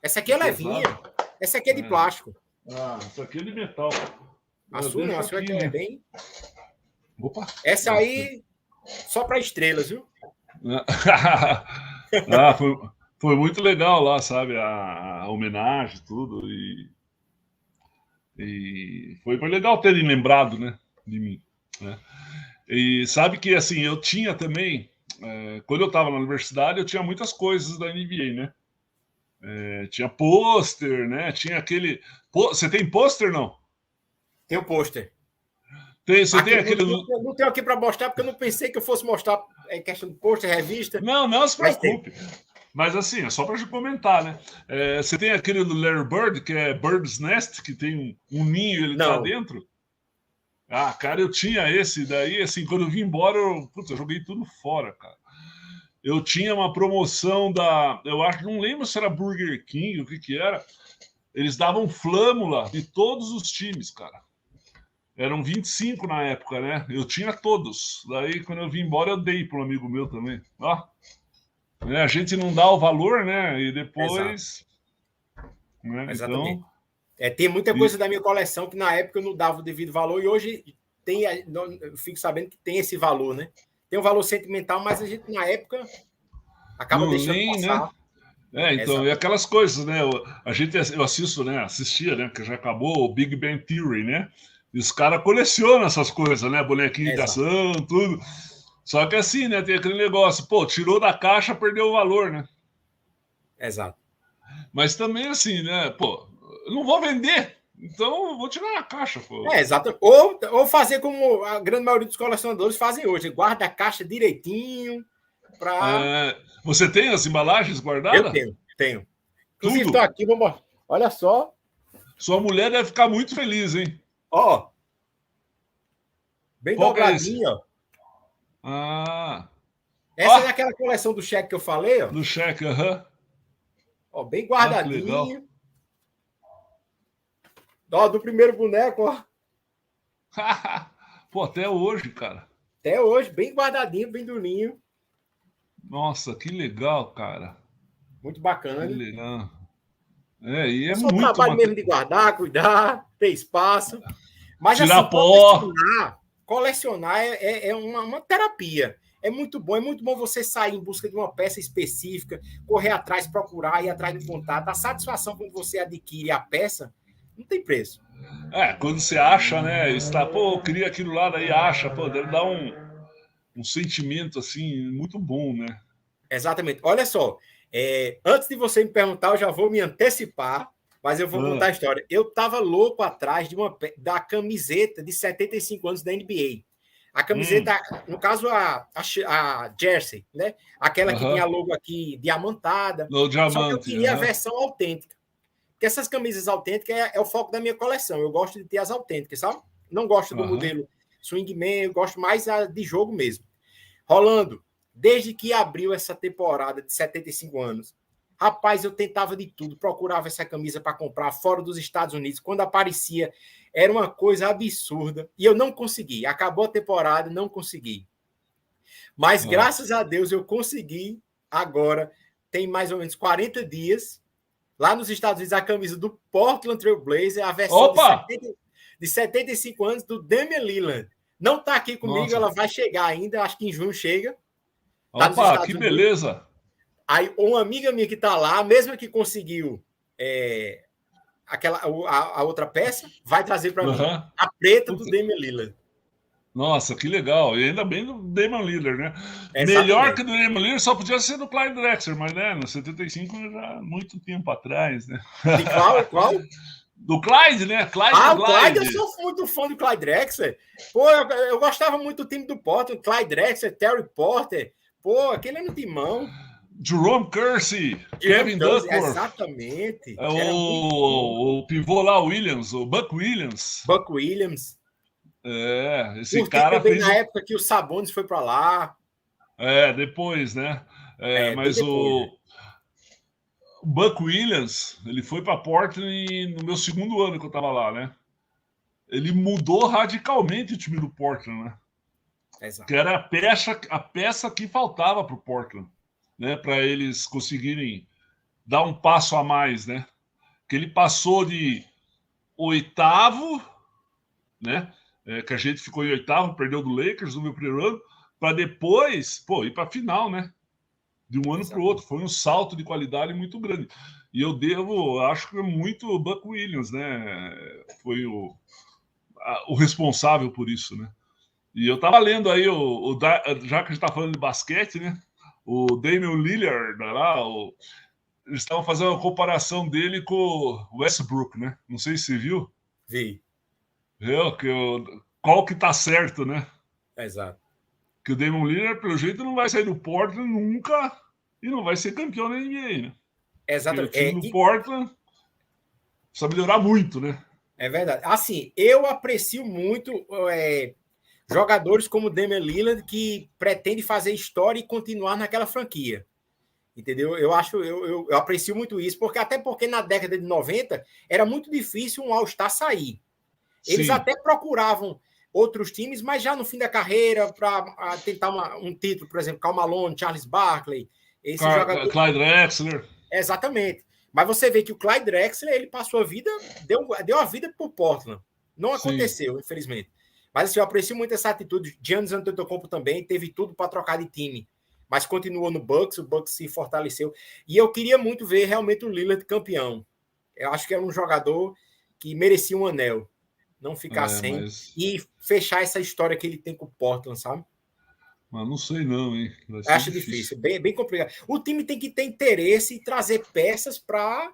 Essa aqui é levinha. Essa aqui é de plástico. Essa aqui é de metal. A sua não, a sua aqui é bem... Opa! Essa aí, só para estrelas, viu? Foi muito legal lá, sabe? A homenagem, tudo. E foi legal terem lembrado, né? De mim. Né? E sabe que, assim, eu tinha também... quando eu estava na universidade, eu tinha muitas coisas da NBA, né? Tinha pôster, né? Tinha aquele... Você tem pôster, não? Tem o pôster. Você tem aquele... Não tenho aqui para mostrar, porque eu não pensei que eu fosse mostrar em questão de pôster, revista. Não se preocupe. Mas assim, é só para comentar, né? Você tem aquele do Larry Bird, que é Bird's Nest, que tem um ninho, ele tá dentro. Ah, cara, eu tinha esse daí, assim, quando eu vim embora, eu joguei tudo fora, cara. Eu tinha uma promoção eu acho, não lembro se era Burger King, o que era. Eles davam flâmula de todos os times, cara. Eram 25 na época, né? Eu tinha todos. Daí, quando eu vim embora, eu dei para um amigo meu também. Ó, a gente não dá o valor, né? E depois... Né? Exatamente. Então, tem muita coisa da minha coleção que na época eu não dava o devido valor e hoje eu fico sabendo que tem esse valor, né? Tem um valor sentimental, mas a gente na época acaba não deixando passar. Né? Então, e aquelas coisas, né? Eu assisto, né? Assistia, né? Que já acabou o Big Bang Theory, né? E os caras colecionam essas coisas, né? Bonequinho de ação, tudo. Só que assim, né? Tem aquele negócio, pô, tirou da caixa, perdeu o valor, né? Exato. Mas também assim, né? Pô, eu não vou vender, então eu vou tirar na caixa, pô. Exato. Ou fazer como a grande maioria dos colecionadores fazem hoje, guarda a caixa direitinho para... Você tem as embalagens guardadas? Eu tenho. Inclusive, Tudo? estou aqui, vamos... Olha só. Sua mulher deve ficar muito feliz, hein? Ó. Bem Qual dobradinho, ó. Essa é daquela coleção do cheque que eu falei, ó. Do cheque, aham. Ó, bem guardadinho. Que legal. Ó, do primeiro boneco, ó. Pô, até hoje, cara. Até hoje, bem guardadinho, bem durinho. Nossa, que legal, cara. Muito bacana. Que legal. E é só muito trabalho mesmo de guardar, cuidar, ter espaço. Mas tirar assim, pó. Colecionar é uma terapia. É muito bom você sair em busca de uma peça específica, correr atrás, procurar, ir atrás do contato. A satisfação quando você adquire a peça não tem preço. Quando você acha, né? Está, pô, eu queria aquilo lá, daí acha, pô, deve dar um sentimento assim muito bom, né? Exatamente. Olha só, antes de você me perguntar, eu já vou me antecipar, mas eu vou contar a história. Eu estava louco atrás da camiseta de 75 anos da NBA. A camiseta, no caso, a jersey, né? Aquela que tem a logo aqui diamantada. Só que eu queria a versão autêntica. Porque essas camisas autênticas é o foco da minha coleção. Eu gosto de ter as autênticas, sabe? Não gosto do modelo Swingman, eu gosto mais de jogo mesmo. Rolando, desde que abriu essa temporada de 75 anos, rapaz, eu tentava de tudo, procurava essa camisa para comprar fora dos Estados Unidos. Quando aparecia, era uma coisa absurda. E eu não consegui. Acabou a temporada, não consegui. Mas, graças a Deus, eu consegui agora. Tem mais ou menos 40 dias. Lá nos Estados Unidos, a camisa do Portland Trail Blazer, a versão de 75 anos do Damian Lillard. Não está aqui comigo, ela vai chegar ainda, acho que em junho chega. Tá nos Estados Unidos. Beleza! Aí, uma amiga minha que está lá, mesmo que conseguiu a outra peça, vai trazer para mim a preta do Damian Lillard. Nossa, que legal. E ainda bem do Damian Lillard, né? Exatamente. Melhor que do Damian Lillard só podia ser do Clyde Drexler, mas né, no 75 já muito tempo atrás, né? De qual? Do Clyde, né? O Clyde, eu sou muito fã do Clyde Drexler. Pô, eu gostava muito do time do Portland, Clyde Drexler, Terry Porter. Pô, aquele era um timão. Jerome Kersey, Kevin Duckworth. Exatamente. O pivô lá, Williams, o Buck Williams. Buck Williams. Esse cara fez... na época que o Sabonis foi para lá. Depois, né? Mas depois, o Buck Williams, ele foi para Portland no meu segundo ano que eu estava lá, né? Ele mudou radicalmente o time do Portland, né? Exato. Que era a peça que faltava para o Portland, né? Para eles conseguirem dar um passo a mais, né? Que ele passou de 8º, né? Que a gente ficou em 8º, perdeu do Lakers no meu primeiro ano, para depois, pô, ir para a final, né? De um ano para o outro. Foi um salto de qualidade muito grande. E eu acho que muito o Buck Williams, né? Foi o responsável por isso, né? E eu tava lendo aí, já que a gente tá falando de basquete, né? O Damian Lillard, lá, eles estavam fazendo uma comparação dele com o Westbrook, né? Não sei se você viu. Vi. Viu? Qual que tá certo, né? Exato. Que o Damian Lillard, pelo jeito, não vai sair do Portland nunca e não vai ser campeão da NBA, né? Exatamente. Porque o time do Portland precisa melhorar muito, né? É verdade. Assim, eu aprecio muito jogadores como o Damian Lillard que pretende fazer história e continuar naquela franquia. Entendeu? Eu aprecio muito isso, até porque na década de 90 era muito difícil um All-Star sair. Eles Sim. até procuravam outros times, mas já no fim da carreira, para tentar um título, por exemplo, Karl Malone, Charles Barkley, Clyde Drexler. Exatamente. Mas você vê que o Clyde Drexler, ele passou a vida, deu a vida pro Portland. Não aconteceu, sim, infelizmente. Mas assim, eu aprecio muito essa atitude. Giannis Antetokounmpo também teve tudo para trocar de time, mas continuou no Bucks, o Bucks se fortaleceu. E eu queria muito ver realmente o Lillard campeão. Eu acho que é um jogador que merecia um anel. Não ficar sem e fechar essa história que ele tem com o Portland, sabe? Mas não sei não, hein? Acho difícil. Bem complicado. O time tem que ter interesse e trazer peças para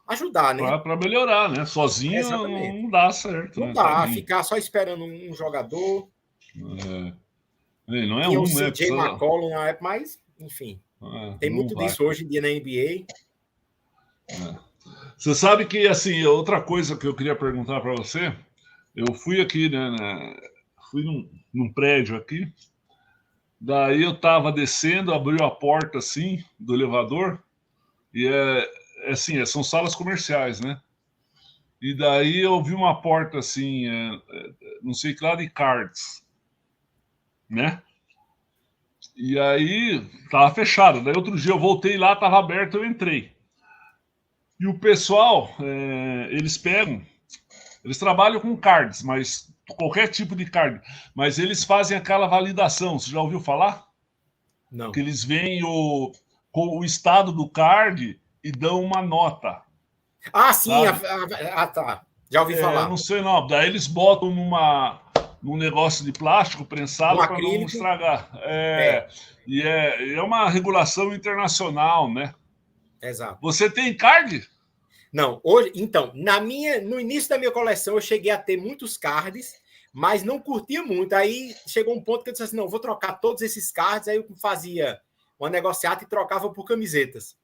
ajudar, né? Para melhorar, né? Sozinho não dá certo. Não, né? Dá, ficar só esperando um jogador. Não é um, né? CJ McCollum na época, mas, enfim. Tem muito disso hoje em dia na NBA. Você sabe que, assim, outra coisa que eu queria perguntar para você, eu fui aqui, né? Fui num prédio aqui, daí eu tava descendo, abriu a porta, assim, do elevador, e assim, são salas comerciais, né? E daí eu vi uma porta, assim, não sei que lá, de cards, né? E aí tava fechado. Daí outro dia eu voltei lá, tava aberto, eu entrei. E o pessoal, eles trabalham com cards, mas qualquer tipo de card, mas eles fazem aquela validação. Você já ouviu falar? Não. Que eles veem com o estado do card e dão uma nota. Ah, sim, tá. Já ouvi falar. Não sei não. Daí eles botam num negócio de plástico prensado para não estragar. E é uma regulação internacional, né? Exato. Você tem card? Não, hoje, então, no início da minha coleção eu cheguei a ter muitos cards, mas não curtia muito. Aí chegou um ponto que eu disse assim, não, vou trocar todos esses cards, aí eu fazia uma negociata e trocava por camisetas.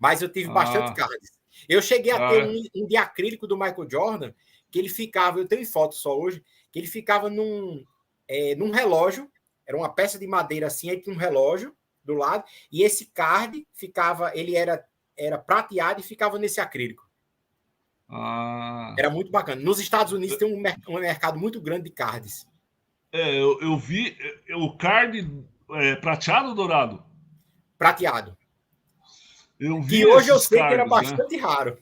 Mas eu tive bastante cards. Eu cheguei a ter um de acrílico do Michael Jordan, que ele ficava, eu tenho foto só hoje, que ele ficava num relógio, era uma peça de madeira assim, aí tinha um relógio do lado, e esse card ficava, ele era prateado e ficava nesse acrílico. Era muito bacana. Nos Estados Unidos tem um mercado muito grande de cards. Eu vi o card prateado ou dourado? Prateado. Eu vi que hoje eu sei cards, que era bastante raro.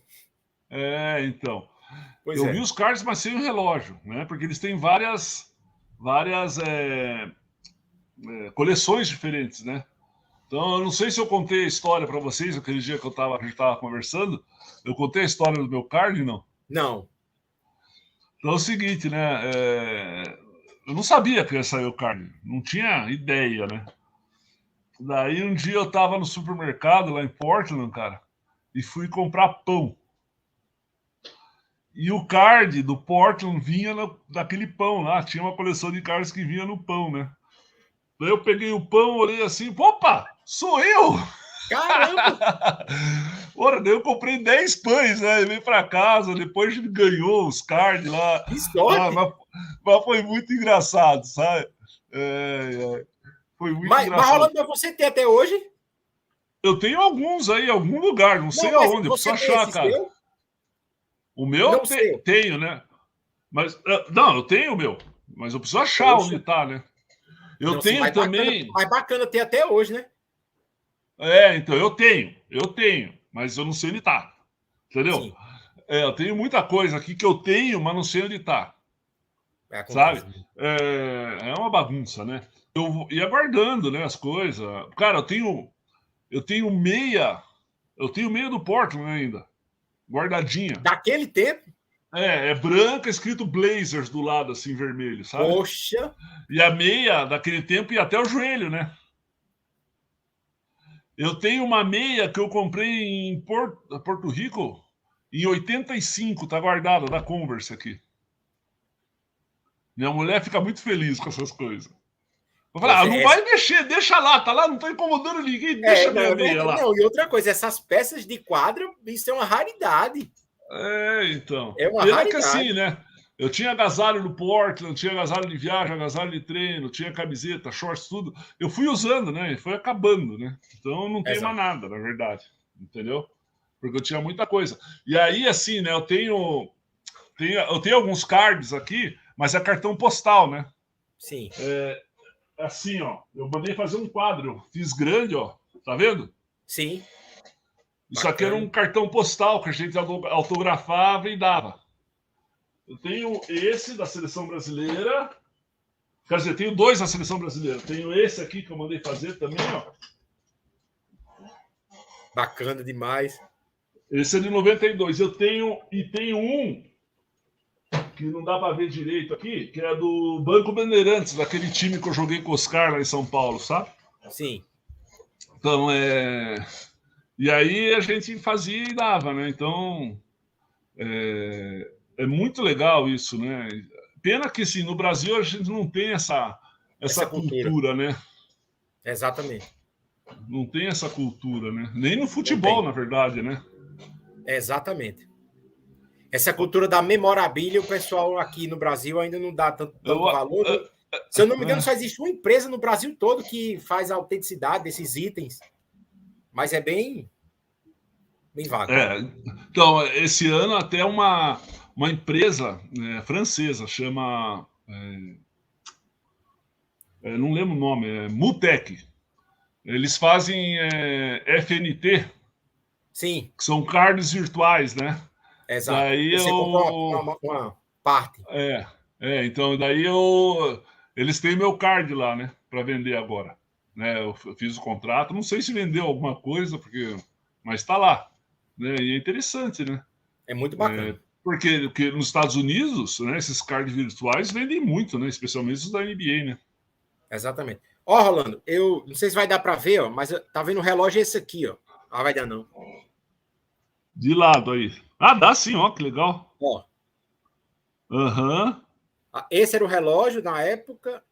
Então. Eu vi os cards, mas sem o relógio, né? Porque eles têm várias coleções diferentes, né? Então, eu não sei se eu contei a história para vocês, aquele dia que a gente estava conversando. Eu contei a história do meu card, não? Não. Então é o seguinte, né? Eu não sabia que ia sair o card. Não tinha ideia, né? Daí um dia eu estava no supermercado lá em Portland, cara, e fui comprar pão. E o card do Portland vinha daquele pão lá. Tinha uma coleção de cards que vinha no pão, né? Daí eu peguei o pão, olhei assim, opa, sou eu! Caramba! Ora, daí eu comprei 10 pães, né? Veio pra casa, depois a gente ganhou os cards lá. Que sorte! Mas foi muito engraçado, sabe? Foi muito engraçado. Mas Rolando, você tem até hoje? Eu tenho alguns aí, em algum lugar, não sei aonde, eu preciso achar, cara. Seu? O meu eu tenho, né? Mas, não, eu tenho o meu, mas eu preciso achar onde tá, né? Eu tenho também. Mais bacana ter até hoje, né? Então, eu tenho, mas eu não sei onde tá. Entendeu? Sim. Eu tenho muita coisa aqui que eu tenho, mas não sei onde tá. Sabe? É uma bagunça, né? eu ia guardando, né, as coisas. Cara, eu tenho meia do Portland ainda, guardadinha. Daquele tempo? É branca, escrito Blazers do lado, assim, vermelho, sabe? Poxa! E a meia daquele tempo ia até o joelho, né? Eu tenho uma meia que eu comprei em Porto Rico em 85, tá guardada, da Converse aqui. Minha mulher fica muito feliz com essas coisas. Eu falei, não vai mexer, deixa lá, tá lá, não tá incomodando ninguém, deixa minha meia lá. Não, e outra coisa, essas peças de quadro, isso é uma raridade. Então. É uma Pena raridade. que assim, né? Eu tinha agasalho no Portland, tinha agasalho de viagem, agasalho de treino, tinha camiseta, shorts, tudo. Eu fui usando, né? E foi acabando, né? Então não tem mais nada, na verdade. Entendeu? Porque eu tinha muita coisa. E aí, assim, né? Eu tenho alguns cards aqui, mas é cartão postal, né? Sim. Assim, ó. Eu mandei fazer um quadro, fiz grande, ó. Tá vendo? Sim. Isso Bacana. Aqui era um cartão postal que a gente autografava e dava. Eu tenho esse da seleção brasileira. Quer dizer, tenho dois da seleção brasileira. Tenho esse aqui que eu mandei fazer também, ó. Bacana demais. Esse é de 92. Eu tenho um que não dá para ver direito aqui, que é do Banco Bandeirantes, daquele time que eu joguei com o Oscar lá em São Paulo, sabe? Sim. Então, E aí a gente fazia e dava, né? Então, é muito legal isso, né? Pena que, assim, no Brasil a gente não tem essa cultura, né? Exatamente. Não tem essa cultura, né? Nem no futebol, na verdade, né? Exatamente. Essa cultura da memorabilia, o pessoal aqui no Brasil ainda não dá tanto valor. Se eu não me engano, só existe uma empresa no Brasil todo que faz a autenticidade desses itens. Mas é bem vago. Então, esse ano até uma empresa francesa, chama... não lembro o nome, Mutec. Eles fazem FNT, sim, que são cards virtuais, né? Exato. Daí você comprou uma parte. Então daí eles têm meu card lá, né? Para vender agora. Né? Eu fiz o contrato, não sei se vendeu alguma coisa, mas está lá. Né? E é interessante, né? É muito bacana. Porque nos Estados Unidos, né, esses cards virtuais vendem muito, né? Especialmente os da NBA, né? Exatamente. Ó, Rolando, eu não sei se vai dar para ver, ó, mas tá vendo o relógio esse aqui, ó. Ah, vai dar não. De lado aí. Ah, dá sim, ó, que legal. Ó. Aham. Esse era o relógio na época.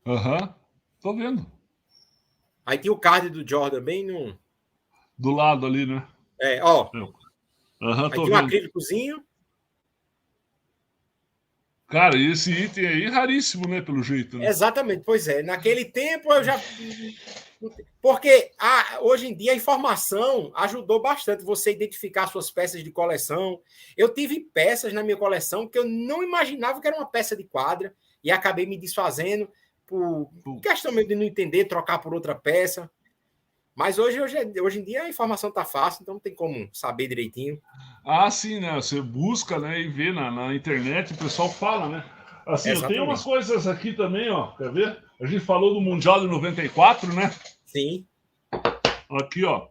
Aham. Tô vendo. Aí tinha o card do Jordan bem no... Do lado ali, né? Ó. Aham, aí tinha um acrílicozinho. Cara, e esse item aí é raríssimo, né? Pelo jeito, né? Exatamente, pois é. Naquele tempo eu já... Porque hoje em dia a informação ajudou bastante você identificar suas peças de coleção. Eu tive peças na minha coleção que eu não imaginava que era uma peça de quadra e acabei me desfazendo por questão mesmo de não entender, trocar por outra peça. Mas hoje em dia a informação está fácil, então não tem como saber direitinho. Ah, sim, né? Você busca, né, e vê na internet, o pessoal fala, né? Assim, exatamente. Eu tenho umas coisas aqui também, ó. Quer ver? A gente falou do Mundial de 94, né? Sim. Aqui, ó.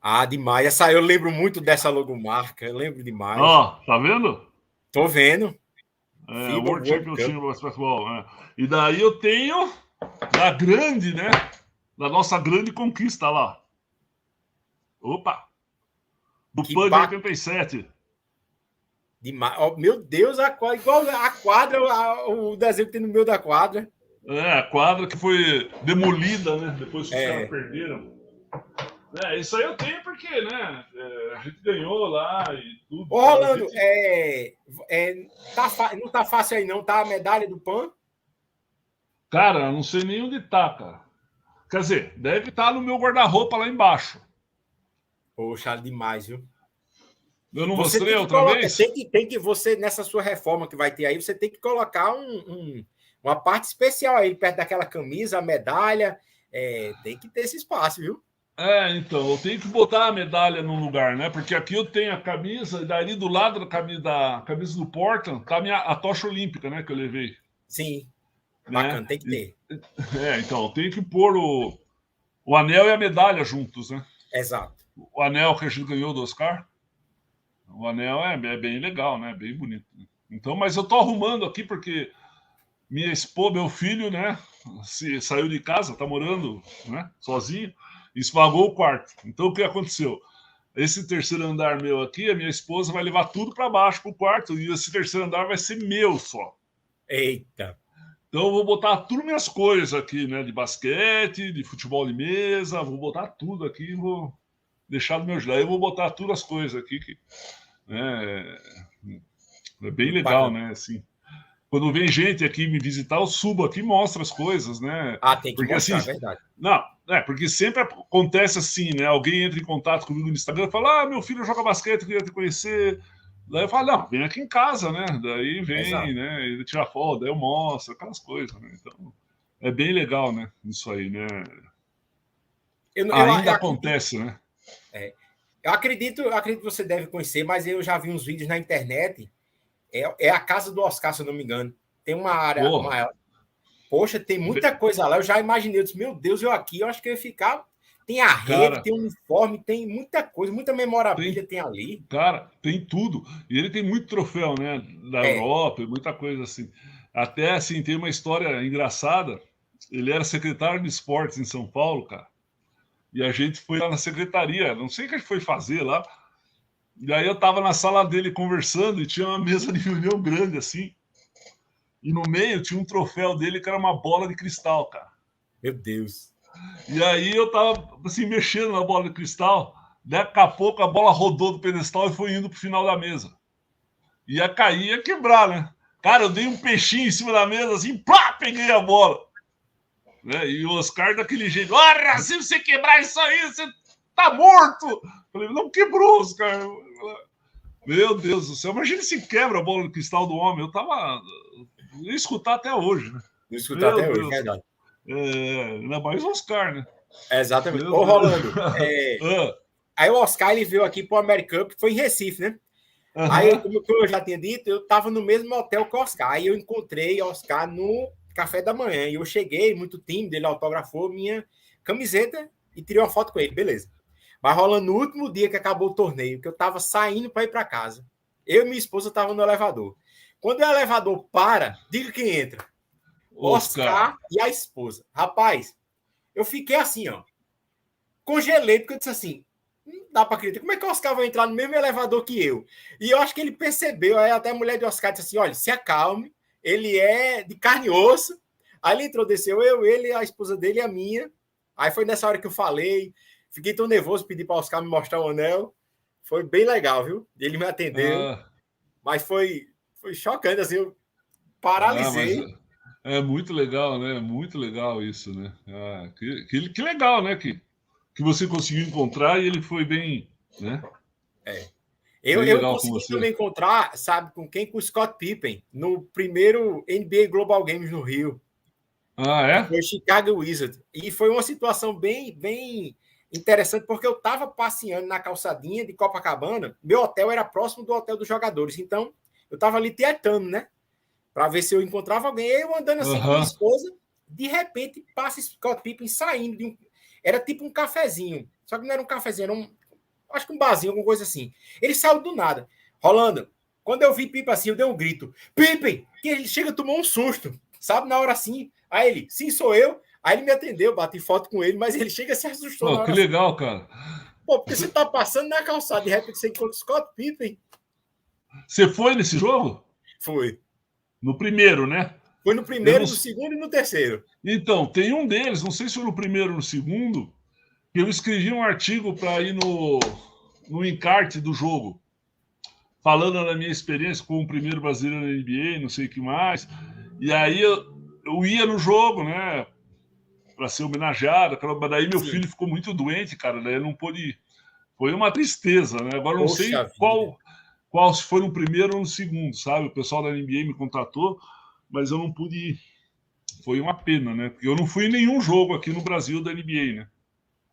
Ah, demais. Essa eu lembro muito dessa logomarca. Eu lembro demais. Ó, tá vendo? Tô vendo. World Championship Basketball. E daí eu tenho da grande, né? Da nossa grande conquista lá. Opa! Do PAN de 87. Demais. Oh, meu Deus, igual a quadra, o desenho que tem no meio da quadra. A quadra que foi demolida, né? Depois que os caras perderam. Isso aí eu tenho porque, né? A gente ganhou lá e tudo. Ô, Rolando, não tá fácil aí não, tá? A medalha do PAN? Cara, não sei nem onde tá, cara. Quer dizer, deve estar no meu guarda-roupa lá embaixo. Poxa, demais, viu? Eu não mostrei outra vez? Tem que você, nessa sua reforma que vai ter aí, você tem que colocar uma parte especial aí, perto daquela camisa, a medalha. Tem que ter esse espaço, viu? Então, eu tenho que botar a medalha num lugar, né? Porque aqui eu tenho a camisa, e dali do lado da camisa do Portland tá a tocha olímpica, né? Que eu levei. Sim, Né? bacana, tem que ter. Então, eu tenho que pôr o anel e a medalha juntos, né? Exato. O anel que a gente ganhou do Oscar, o anel é bem legal, né? Bem bonito. Então, mas eu tô arrumando aqui porque minha esposa, meu filho, né? Saiu de casa, tá morando, né? Sozinho, esvagou o quarto. Então, o que aconteceu? Esse terceiro andar meu aqui, a minha esposa vai levar tudo para baixo pro quarto e esse terceiro andar vai ser meu só. Eita. Então eu vou botar tudo minhas coisas aqui, né? De basquete, de futebol de mesa, vou botar tudo aqui, vou deixar no meu jeito. Aí eu vou botar todas as coisas aqui que né, é bem Muito legal, bacana. né? Assim, quando vem gente aqui me visitar, eu subo aqui e mostro as coisas, né? Ah, tem que Porque assim, mostrar, é verdade. não, porque sempre acontece assim, né? Alguém entra em contato comigo no Instagram e fala: meu filho joga basquete, queria te conhecer. Daí eu falo: não, vem aqui em casa, né? Daí vem, Exato. né? Ele tira foto, daí eu mostro, aquelas coisas, né? Então, é bem legal, né? Isso aí, né? Ainda Eu acredito, acontece, né? eu acredito que você deve conhecer, mas eu já vi uns vídeos na internet. É a casa do Oscar, se eu não me engano. Tem uma área, Porra, poxa, tem muita coisa lá. Eu já imaginei, eu disse, meu Deus, eu aqui, eu acho que eu ia ficar. Tem a rede, cara, tem o uniforme, tem muita coisa, muita memorabilia tem, tem ali. cara, tem tudo. E ele tem muito troféu, né? Da É, Europa e muita coisa assim. Até assim, tem uma história engraçada. Ele era secretário de esportes em São Paulo, cara. E a gente foi lá na secretaria, não sei o que a gente foi fazer lá. E aí eu tava na sala dele conversando e tinha uma mesa de reunião grande assim. E no meio tinha um troféu dele que era uma bola de cristal, cara. meu Deus. E aí eu tava assim mexendo na bola de cristal. Daqui a pouco a bola rodou do pedestal e foi indo pro final da mesa. Ia cair, ia quebrar, né? Cara, eu dei um peixinho em cima da mesa assim, plá, peguei a bola. Né? E o Oscar daquele jeito, olha, se você quebrar isso aí, você tá morto. Falei, não quebrou, Oscar. Meu Deus do céu, imagina se quebra a bola de cristal do homem. Eu tava. Eu ia escutar até hoje, né? Não escutar Meu até hoje, Deus. verdade. Ainda mais o Oscar, né? Exatamente. Meu Ô, Deus. Rolando, aí o Oscar ele veio aqui para o American Cup, foi em Recife, né? Aí, como eu já tinha dito, eu estava no mesmo hotel que o Oscar. Aí eu encontrei o Oscar no café da manhã. E eu cheguei, muito tímido, ele autografou minha camiseta e tirei uma foto com ele, beleza. Mas rolando no último dia que acabou o torneio, que eu estava saindo para ir para casa. Eu e minha esposa estavam no elevador. Quando o elevador para, diga quem entra. Oscar. Oscar e a esposa. Rapaz, eu fiquei assim, ó. Congelei, porque eu disse assim: não dá para acreditar. Como é que o Oscar vai entrar no mesmo elevador que eu? E eu acho que ele percebeu. Aí até a mulher de Oscar disse assim: olha, se acalme, ele é de carne e osso. Aí ele entrou, desceu eu, ele, a esposa dele e a minha. Aí foi nessa hora que eu falei. Fiquei tão nervoso, pedi para o Oscar me mostrar o anel. Foi bem legal, viu? Ele me atendeu, Ah, mas foi chocante, assim, eu mas paralisei. é muito legal, né? Muito legal isso, né? Que legal, né? Que você conseguiu encontrar e ele foi bem, né? É. Bem Eu legal com consegui você. também encontrar, sabe, com quem? Com o Scott Pippen, no primeiro NBA Global Games no Rio, Ah, que é? foi o Chicago Wizards. E foi uma situação bem interessante, porque eu estava passeando na calçadinha de Copacabana, meu hotel era próximo do hotel dos jogadores, então eu estava ali tietando, né? Para ver se eu encontrava alguém. Eu andando assim com minha Aham. esposa, de repente passa Scott Pippen saindo de um. Era tipo um cafezinho, só que não era um cafezinho, era um, acho que um barzinho, alguma coisa assim. Ele saiu do nada. Rolando, quando eu vi Pippen assim, eu dei um grito. Pippen! Que ele chega, tomou um susto, sabe? Na hora assim. Aí ele, sim, sou eu. Aí ele me atendeu, bati foto com ele, mas ele chega e se assustou na Pô, que hora assim. legal, cara. Pô, porque você tá passando na calçada, de repente você encontra o Scott Pippen. Você foi nesse jogo? Foi. No primeiro, né? Foi no Eu não... primeiro, no segundo e no terceiro. Então, tem um deles, não sei se foi no primeiro ou no segundo, que eu escrevi um artigo para ir no encarte do jogo, falando da minha experiência como o primeiro brasileiro na NBA, não sei o que mais. E aí eu ia no jogo, né? Para ser homenageado. Mas daí meu Sim. filho ficou muito doente, cara. Daí eu não pude ir. Foi uma tristeza, né? Agora eu não Poxa sei vida. qual se foi no primeiro ou no segundo, sabe? O pessoal da NBA me contratou, mas eu não pude ir. Foi uma pena, né? Porque eu não fui em nenhum jogo aqui no Brasil da NBA, né?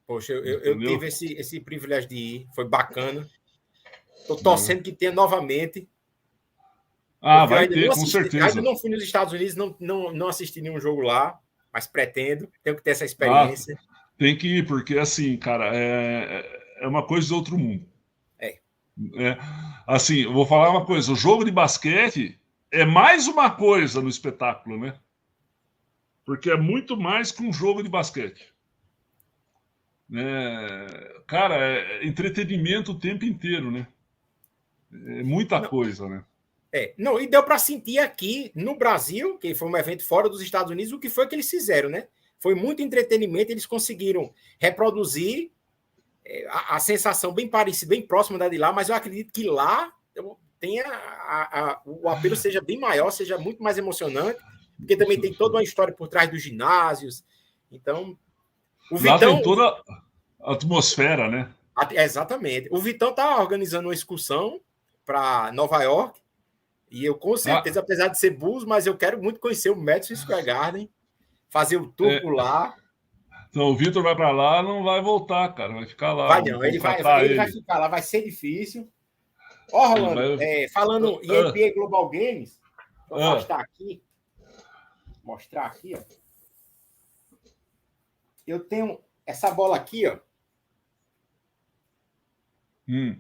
Poxa, eu entendeu? tive esse privilégio de ir, foi bacana. Estou torcendo que tenha novamente, Ah, porque eu vai ainda não ter, com assisti, ainda certeza. não fui nos Estados Unidos, não assisti nenhum jogo lá, mas pretendo, tenho que ter essa Ah, experiência. tem que ir, porque assim, cara, é uma coisa de outro mundo. É. É, assim, eu vou falar uma coisa: o jogo de basquete é mais uma coisa no espetáculo, né? Porque é muito mais que um jogo de basquete. Né? Cara, é entretenimento o tempo inteiro, né? É muita Não, coisa, né? não, e deu para sentir aqui no Brasil, que foi um evento fora dos Estados Unidos, o que foi que eles fizeram, né? Foi muito entretenimento, eles conseguiram reproduzir a sensação bem parecida, bem próxima da de lá, mas eu acredito que lá tenha o apelo seja bem maior, seja muito mais emocionante, porque também tem toda uma história por trás dos ginásios. Então, o Lá tem Vitão. toda a atmosfera, né? Exatamente. O Vitão está organizando uma excursão para Nova York, e eu, com Ah, certeza, apesar de ser Bulls, mas eu quero muito conhecer o Madison Square Garden, fazer o tour é, por lá. então o Vitor vai para lá, não vai voltar, cara, vai ficar lá. Vai Vamos não, contratar ele vai ele. ficar lá, vai ser difícil. Ó, Ele Rolando, vai. falando em Ah, NBA Global Games, vou ah, mostrar aqui, ó. Eu tenho essa bola aqui, ó. hum.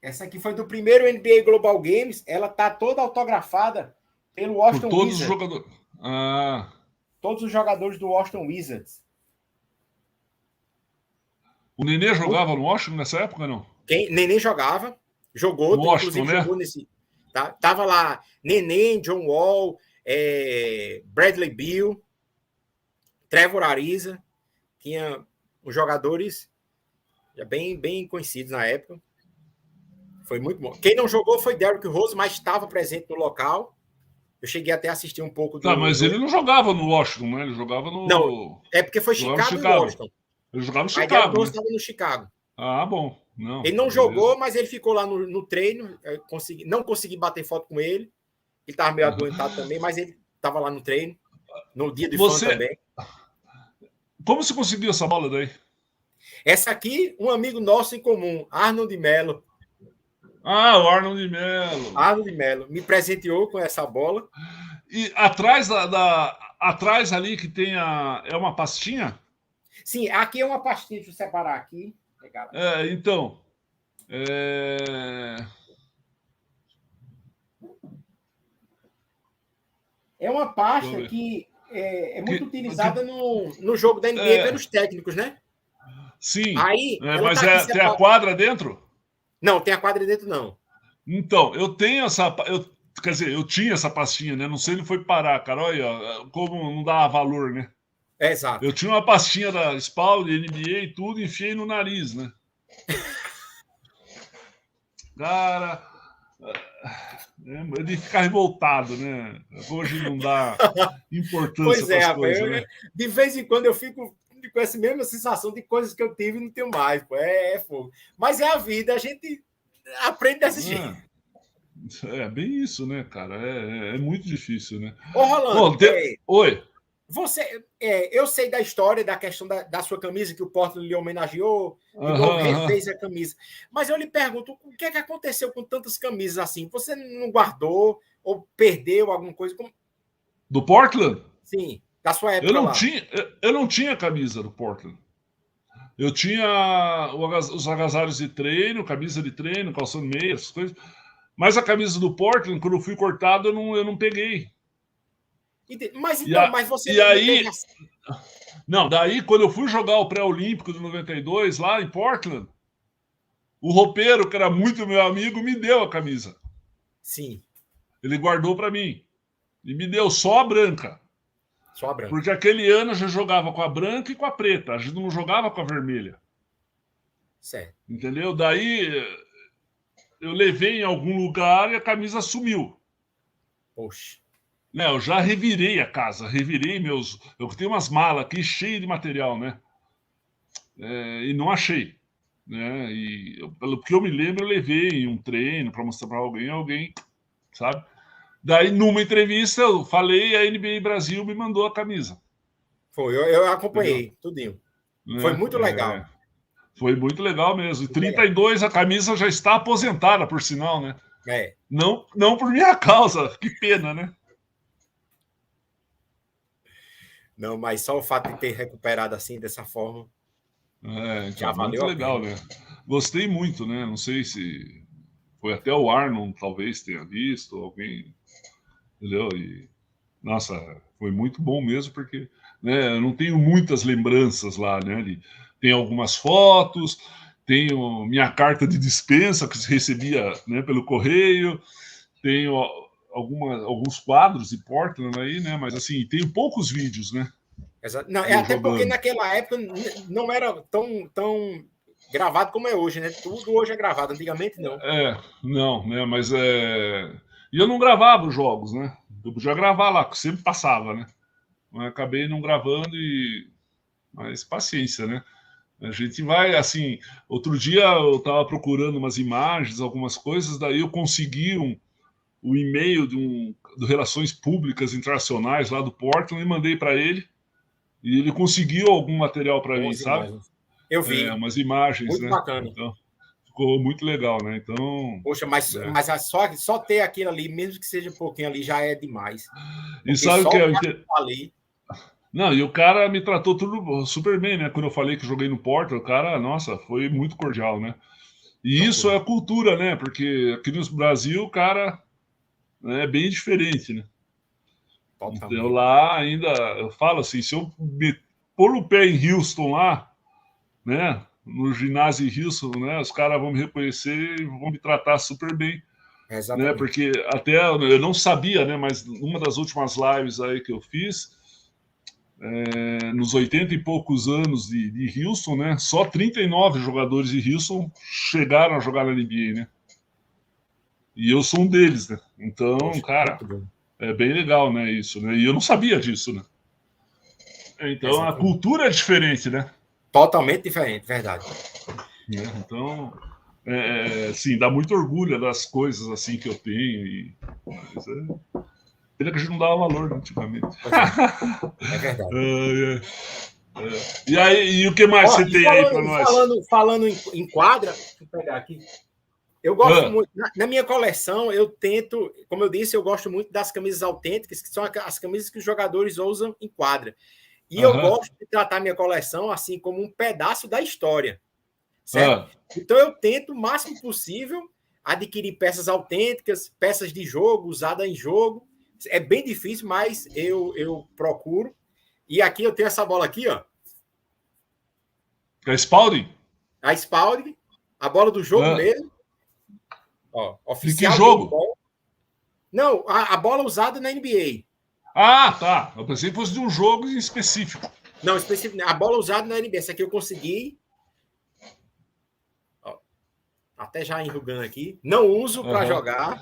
Essa aqui foi do primeiro NBA Global Games. Ela tá toda autografada pelo Por Washington todos os Wizards. jogadores. Ah, Todos os jogadores do Washington Wizards. o Nenê Muito... jogava no Washington nessa época, não? Neném jogava. Jogou, No Washington, inclusive né? jogou nesse. Tá? Tava lá Neném, John Wall, Bradley Beal, Trevor Ariza. Tinha os jogadores já bem conhecidos na época. Foi muito bom. Quem não jogou foi Derrick Rose, mas estava presente no local. Eu cheguei até a assistir um pouco Tá, do. mas ele não jogava no Washington, né? Ele jogava Não, no. é porque foi Jogava no Chicago e Chicago. Washington. Ele jogava no Aí Derrick Chicago, Rose né? estava no Chicago. Ah, bom. Não, Ele não beleza. jogou, mas ele ficou lá no treino. Não consegui bater foto com ele. Ele estava meio adoentado também, mas ele estava lá no treino. No dia de fã Você. também. Como você conseguiu essa bola daí? Essa aqui, um amigo nosso em comum, Arnold Melo. Ah, o Arnold Melo. Arnold Melo me presenteou com essa bola. E atrás atrás ali que tem a. É uma pastinha? Sim, aqui é uma pastinha, deixa eu separar aqui. Então. É... É uma pasta que é muito utilizada que, no jogo da NBA pelos técnicos, né? sim, Aí, ela mas tá aqui tem a separada. quadra dentro? Não, tem a quadra dentro, não. Então, eu tenho essa. Quer dizer, eu tinha essa pastinha, né? Não sei onde foi parar, cara. Olha como não dá valor, né? Exato. Eu tinha uma pastinha da Spawn, de NBA e tudo, enfiei no nariz, né? Cara, é de ficar revoltado, né? Hoje não dá importância Pois para é, as rapaz. coisas, né? De vez em quando eu fico com essa mesma sensação de coisas que eu tive e não tenho mais. Pô. É fogo. Mas é a vida, a gente aprende desse jeito. É bem isso, né, cara? É muito difícil, né? Ô, Rolando, Bom, oi. eu sei da história, da questão da sua camisa, que o Portland lhe homenageou, de novo Aham. refez a camisa. Mas eu lhe pergunto, o que é que aconteceu com tantas camisas assim? Você não guardou ou perdeu alguma coisa? Do Portland? Sim, da sua Eu época não lá. tinha, eu não tinha camisa do Portland. Eu tinha os agasalhos de treino, camisa de treino, calçando meia, essas coisas. Mas a camisa do Portland, quando eu fui cortado, eu não peguei. Mas E, então, mas você e não teve aí. Não, daí, quando eu fui jogar o pré-olímpico de 92, lá em Portland, o roupeiro, que era muito meu amigo, me deu a camisa. Sim. Ele guardou para mim. E me deu só a branca. Só a branca. Porque aquele ano a gente jogava com a branca e com a preta. A gente não jogava com a vermelha. Certo. Entendeu? Daí eu levei em algum lugar e a camisa sumiu. Poxa. Né, eu já revirei a casa, revirei meus. Eu tenho umas malas aqui cheias de material, né? E não achei. Né? E pelo que eu me lembro, eu levei em um treino para mostrar para alguém, sabe? Daí, numa entrevista, eu falei e a NBA Brasil me mandou a camisa. Foi, eu acompanhei, tudinho. Né? Foi muito legal. Foi muito legal mesmo. E 32, a camisa já está aposentada, por sinal, né? Não por minha causa, que pena, né? Não, mas só o fato de ter recuperado assim, dessa forma, então, já valeu muito legal, né? Gostei muito, né? Não sei se foi até o Arnon, talvez tenha visto, alguém, entendeu? E, nossa, foi muito bom mesmo, porque né, eu não tenho muitas lembranças lá, né? Tem algumas fotos, tenho minha carta de dispensa que se recebia, né, pelo correio, tenho alguns quadros de Portland aí, né? Mas assim, tenho poucos vídeos, né? Exato. Não, até jogando. Porque naquela época não era tão gravado como é hoje, né? Tudo hoje é gravado, antigamente não. Não, né? Mas e eu não gravava os jogos, né? Eu podia gravar lá, que sempre passava, né? Mas acabei não gravando mas paciência, né? A gente vai, assim, outro dia eu estava procurando umas imagens, algumas coisas, daí eu consegui o e-mail do Relações Públicas Internacionais lá do Portland e mandei para ele, e ele conseguiu algum material para mim, sabe? Imagens. Eu vi. Umas imagens, muito né? Bacana. Então, ficou muito legal, né? Então. Poxa, mas só ter aquilo ali, mesmo que seja um pouquinho ali, já é demais. E sabe o que é? Ali... Não, e o cara me tratou tudo super bem, né? Quando eu falei que joguei no Porto, o cara, nossa, foi muito cordial, né? E isso é cultura, né? Porque aqui no Brasil, o cara é bem diferente, né? Totalmente. Então lá ainda, eu falo assim, se eu pôr o pé em Houston lá, né? No ginásio em Houston, né? Os caras vão me reconhecer e vão me tratar super bem. Exatamente. Né? Porque até eu não sabia, né? Mas numa das últimas lives aí que eu fiz, nos 80 e poucos anos de Houston, né? Só 39 jogadores de Houston chegaram a jogar na NBA, né? E eu sou um deles, né? Então, poxa, cara, é bem legal, né? Isso, né? E eu não sabia disso, né? Então, exatamente. A cultura é diferente, né? Totalmente diferente, verdade. Então, sim, dá muito orgulho das coisas assim que eu tenho. Mas pena que a gente não dava valor, né, antigamente. É verdade. E aí, e o que mais você tem aí para nós? Falando em quadra, deixa eu pegar aqui. Eu gosto muito, na minha coleção, eu tento, como eu disse, eu gosto muito das camisas autênticas, que são as camisas que os jogadores usam em quadra. E eu gosto de tratar minha coleção assim como um pedaço da história, certo? Então eu tento o máximo possível adquirir peças autênticas, peças de jogo, usadas em jogo. É bem difícil, mas eu procuro. E aqui eu tenho essa bola aqui, ó. A Spalding? A Spalding, a bola do jogo mesmo. Ó, oficial. De que jogo? Não, a bola usada na NBA. Ah, tá. Eu pensei que fosse de um jogo em específico. Não, específico. A bola usada na NBA. Essa aqui eu consegui. Ó, até já enrugando aqui. Não uso para jogar.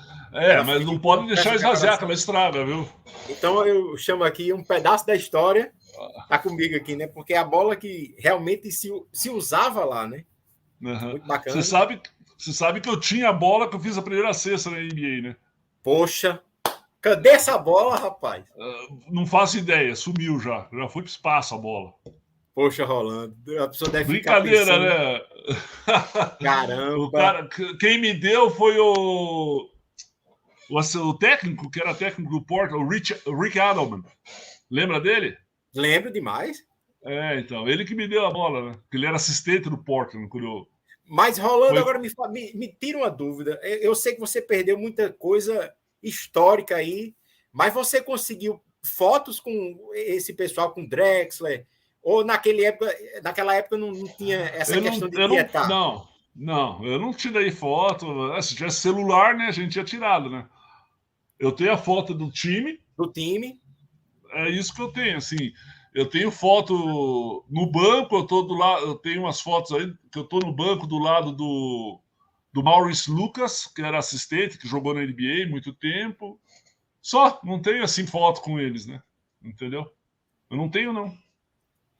Mas não pode deixar esvaziar, que ela estraga, viu? Então eu chamo aqui um pedaço da história. Tá comigo aqui, né? Porque é a bola que realmente se usava lá, né? Muito bacana. Você sabe que eu tinha a bola que eu fiz a primeira cesta na NBA, né? Poxa, cadê essa bola, rapaz? Não faço ideia, sumiu já. Já foi pro espaço a bola. Poxa, Rolando, a pessoa deve brincadeira, ficar pensando... né? Caramba. Quem me deu foi o técnico, que era técnico do Portland, o Rick Adelman. Lembra dele? Lembro demais. Então, ele que me deu a bola, né? Porque ele era assistente do Portland. Mas, Rolando, agora me tira uma dúvida. Eu sei que você perdeu muita coisa histórica aí, mas você conseguiu fotos com esse pessoal, com Drexler? Ou naquela época não tinha essa questão de tietar? Não, eu não tirei foto. Se tivesse celular, né, a gente tinha tirado, né? Eu tenho a foto do time. Do time. É isso que eu tenho, assim. Eu tenho foto no banco, eu tô do lado, eu tenho umas fotos aí que eu tô no banco do lado do Maurice Lucas, que era assistente, que jogou na NBA muito tempo. Só, não tenho assim foto com eles, né? Entendeu? Eu não tenho, não.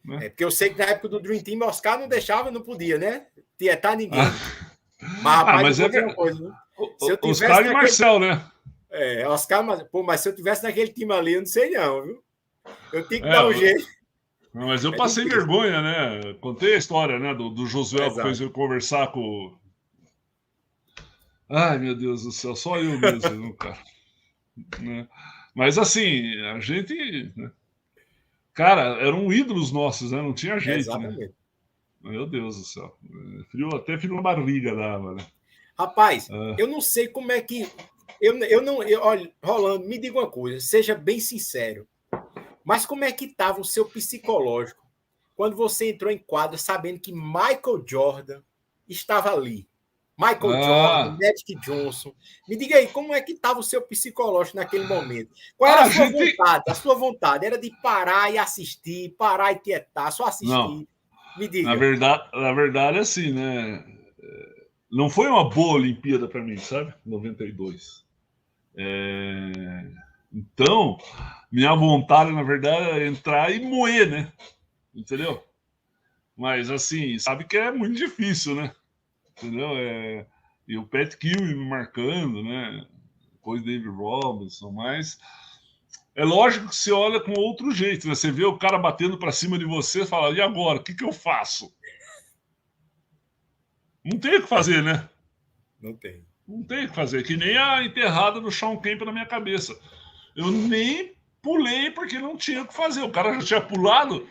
Né? Porque eu sei que na época do Dream Team, Oscar não deixava, não podia, né? Tietar ninguém. Mas, rapaz, eu vou dizer uma coisa, né? Se eu tivesse Oscar e Marcel, né? Oscar, mas se eu tivesse naquele time ali, eu não sei não, viu? Eu tenho que dar um jeito. Não, mas eu passei vergonha, né? Contei a história, né? Do Josué que foi conversar com. Ai, meu Deus do céu, só eu mesmo, cara. Né? Mas assim, a gente. Né? Cara, eram ídolos nossos, né? Não tinha jeito, Exatamente. Né? Meu Deus do céu. Até frio na barriga dava, né? Rapaz, eu não sei como é que. Olha, Rolando, me diga uma coisa, seja bem sincero. Mas como é que estava o seu psicológico quando você entrou em quadra sabendo que Michael Jordan estava ali? Michael Jordan, Magic Johnson. Me diga aí, como é que estava o seu psicológico naquele momento? Qual era a sua vontade? A sua vontade era de parar e assistir, parar e tietar, só assistir. Não. Me diga. Na verdade, assim, né? Não foi uma boa Olimpíada para mim, sabe? 92. Então, minha vontade, na verdade, é entrar e moer, né? Entendeu? Mas, assim, sabe que é muito difícil, né? Entendeu? E o Pat Ewing me marcando, né? Depois David Robinson, mas é lógico que você olha com outro jeito, né? Você vê o cara batendo para cima de você e fala, e agora? O que eu faço? Não tem o que fazer, né? Não tem. Não tem o que fazer. Que nem a enterrada do Sean Kemp na minha cabeça. Eu nem pulei porque não tinha o que fazer. O cara já tinha pulado,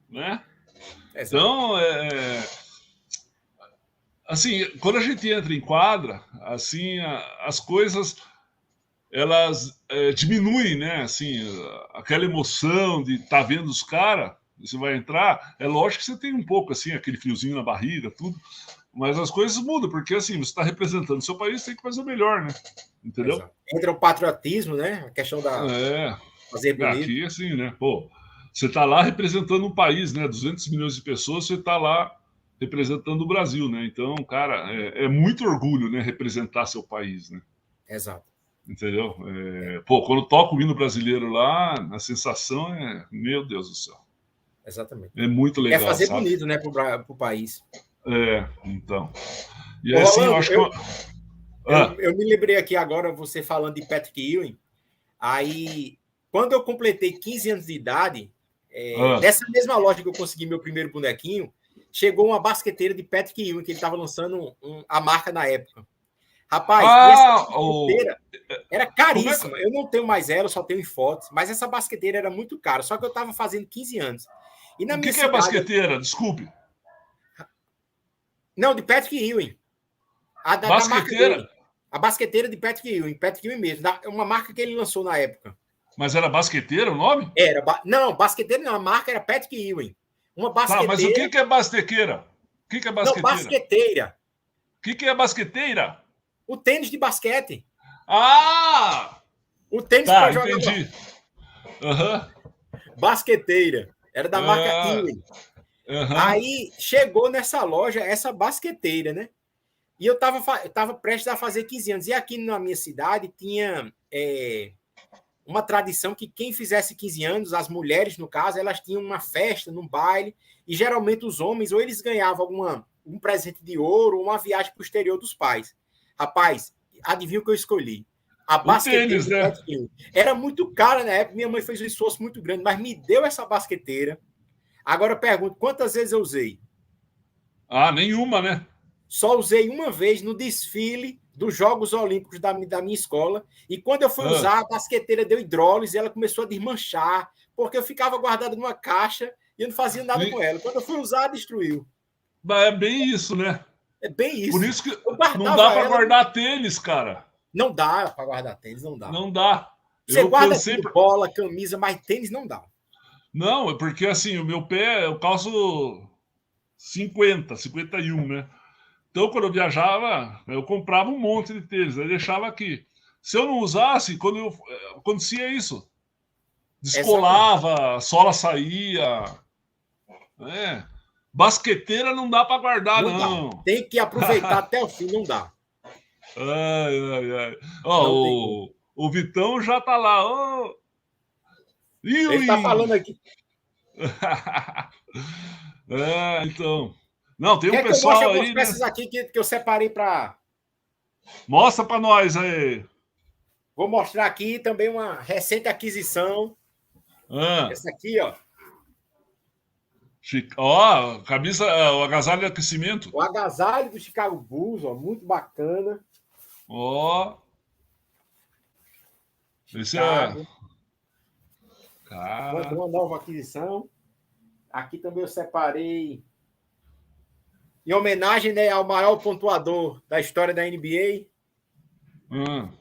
né? Exato. Então, assim, quando a gente entra em quadra, assim, as coisas elas diminuem, né? Assim, aquela emoção de estar vendo os caras, você vai entrar, é lógico que você tem um pouco assim, aquele friozinho na barriga, tudo, mas as coisas mudam, porque assim, você está representando o seu país, tem que fazer o melhor, né? Entendeu? Exato. Entra o patriotismo, né? A questão da fazer bonito. Aqui, assim, né? Pô, você está lá representando um país, né? 200 milhões de pessoas, você está lá representando o Brasil, né? Então, cara, é muito orgulho, né? Representar seu país, né? Exato. Entendeu? Pô, quando toca o hino brasileiro lá, a sensação meu Deus do céu. Exatamente. É muito legal. Quer fazer bonito, né, para o país. Então. E assim, Rolando, eu acho que. Eu me lembrei aqui agora, você falando de Patrick Ewing. Aí, quando eu completei 15 anos de idade, nessa mesma loja que eu consegui meu primeiro bonequinho, chegou uma basqueteira de Patrick Ewing, que ele estava lançando a marca na época. Rapaz, essa basqueteira era caríssima. Eu não tenho mais ela, eu só tenho em fotos. Mas essa basqueteira era muito cara. Só que eu estava fazendo 15 anos. E na o que é basqueteira? Desculpe. Não, de Patrick Ewing. Da marca dele. A basqueteira de Patrick Ewing. Patrick Ewing mesmo. Uma marca que ele lançou na época. Mas era basqueteira o nome? Era. Não, basqueteira não. A marca era Patrick Ewing. Uma basqueteira... Tá, mas o que é basqueteira? O que é basqueteira? Não, basqueteira. O que é basqueteira? O tênis de basquete. O tênis para jogar. Entendi. Basqueteira. Era da marca Ewing. Aí chegou nessa loja essa basqueteira, né? E eu tava prestes a fazer 15 anos. E aqui na minha cidade tinha uma tradição que quem fizesse 15 anos, as mulheres, no caso, elas tinham uma festa, num baile, e geralmente os homens, ou eles ganhavam um presente de ouro, ou uma viagem para o exterior dos pais. Rapaz, adivinha o que eu escolhi? A basqueteira. Tênis, né? Era muito cara na época, minha mãe fez um esforço muito grande, mas me deu essa basqueteira. Agora eu pergunto, quantas vezes eu usei? Nenhuma, né? Só usei uma vez no desfile dos Jogos Olímpicos da minha escola. E quando eu fui usar, a basqueteira deu hidrólise e ela começou a desmanchar, porque eu ficava guardado numa caixa e eu não fazia nada com ela. Quando eu fui usar, destruiu. É bem isso, né? É bem isso. Por isso que não dá para guardar tênis, cara. Não dá para guardar tênis, não dá. Não dá. Você guarda bola, camisa, mas tênis não dá. Não, é porque assim, o meu pé, eu calço 51, né? Então, quando eu viajava, eu comprava um monte de tênis, aí deixava aqui. Se eu não usasse, acontecia isso. Descolava, a sola saía. Basqueteira não dá para guardar, não. Tem que aproveitar até o fim, não dá. Ai. O Vitão já tá lá. Ele tá falando aqui. Então. Não, tem um pessoal que eu aí. Algumas peças aqui que eu separei para. Mostra para nós aí. Vou mostrar aqui também uma recente aquisição. Essa aqui, ó. Ó, camisa, o agasalho de aquecimento. O agasalho do Chicago Bulls, ó, muito bacana. Ó, esse é. Chicago. Cara. Uma nova aquisição. Aqui também eu separei em homenagem, né, ao maior pontuador da história da NBA.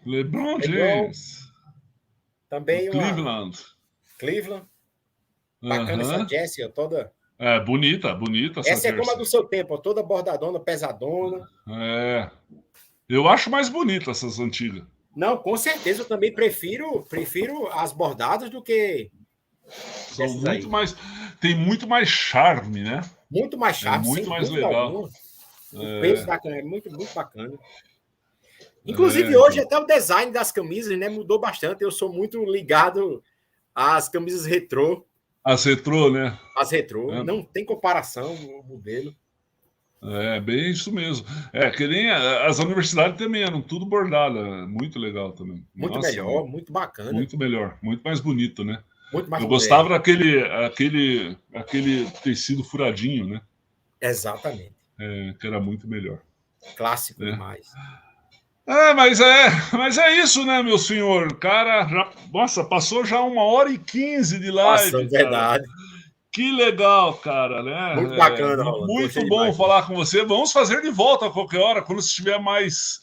LeBron James. Também Cleveland. Cleveland. Bacana essa jersey, toda. É, bonita essa é como a do seu tempo, toda bordadona, pesadona. É. Eu acho mais bonita essas antigas. Não, com certeza eu também prefiro as bordadas do que são muito mais, tem muito mais charme, né? Muito mais charme, muito mais legal. O peso da câmera é muito bacana. Inclusive hoje até o design das camisas, né, mudou bastante. Eu sou muito ligado às camisas retrô. As retrô, né? As retrô, não tem comparação o modelo. É bem isso mesmo. É que nem as universidades também eram tudo bordada, muito legal também. Muito melhor, muito bacana. Muito melhor, muito mais bonito, né? Muito mais Eu gostava daquele tecido furadinho, né? Exatamente. Que era muito melhor. Clássico demais. Mas é isso, né, meu senhor? Cara, nossa, passou já 1h15 de live. Nossa, verdade. Que legal, cara, né? Muito bacana, Rolando. Muito bom demais, falar com você. Vamos fazer de volta a qualquer hora, quando estiver mais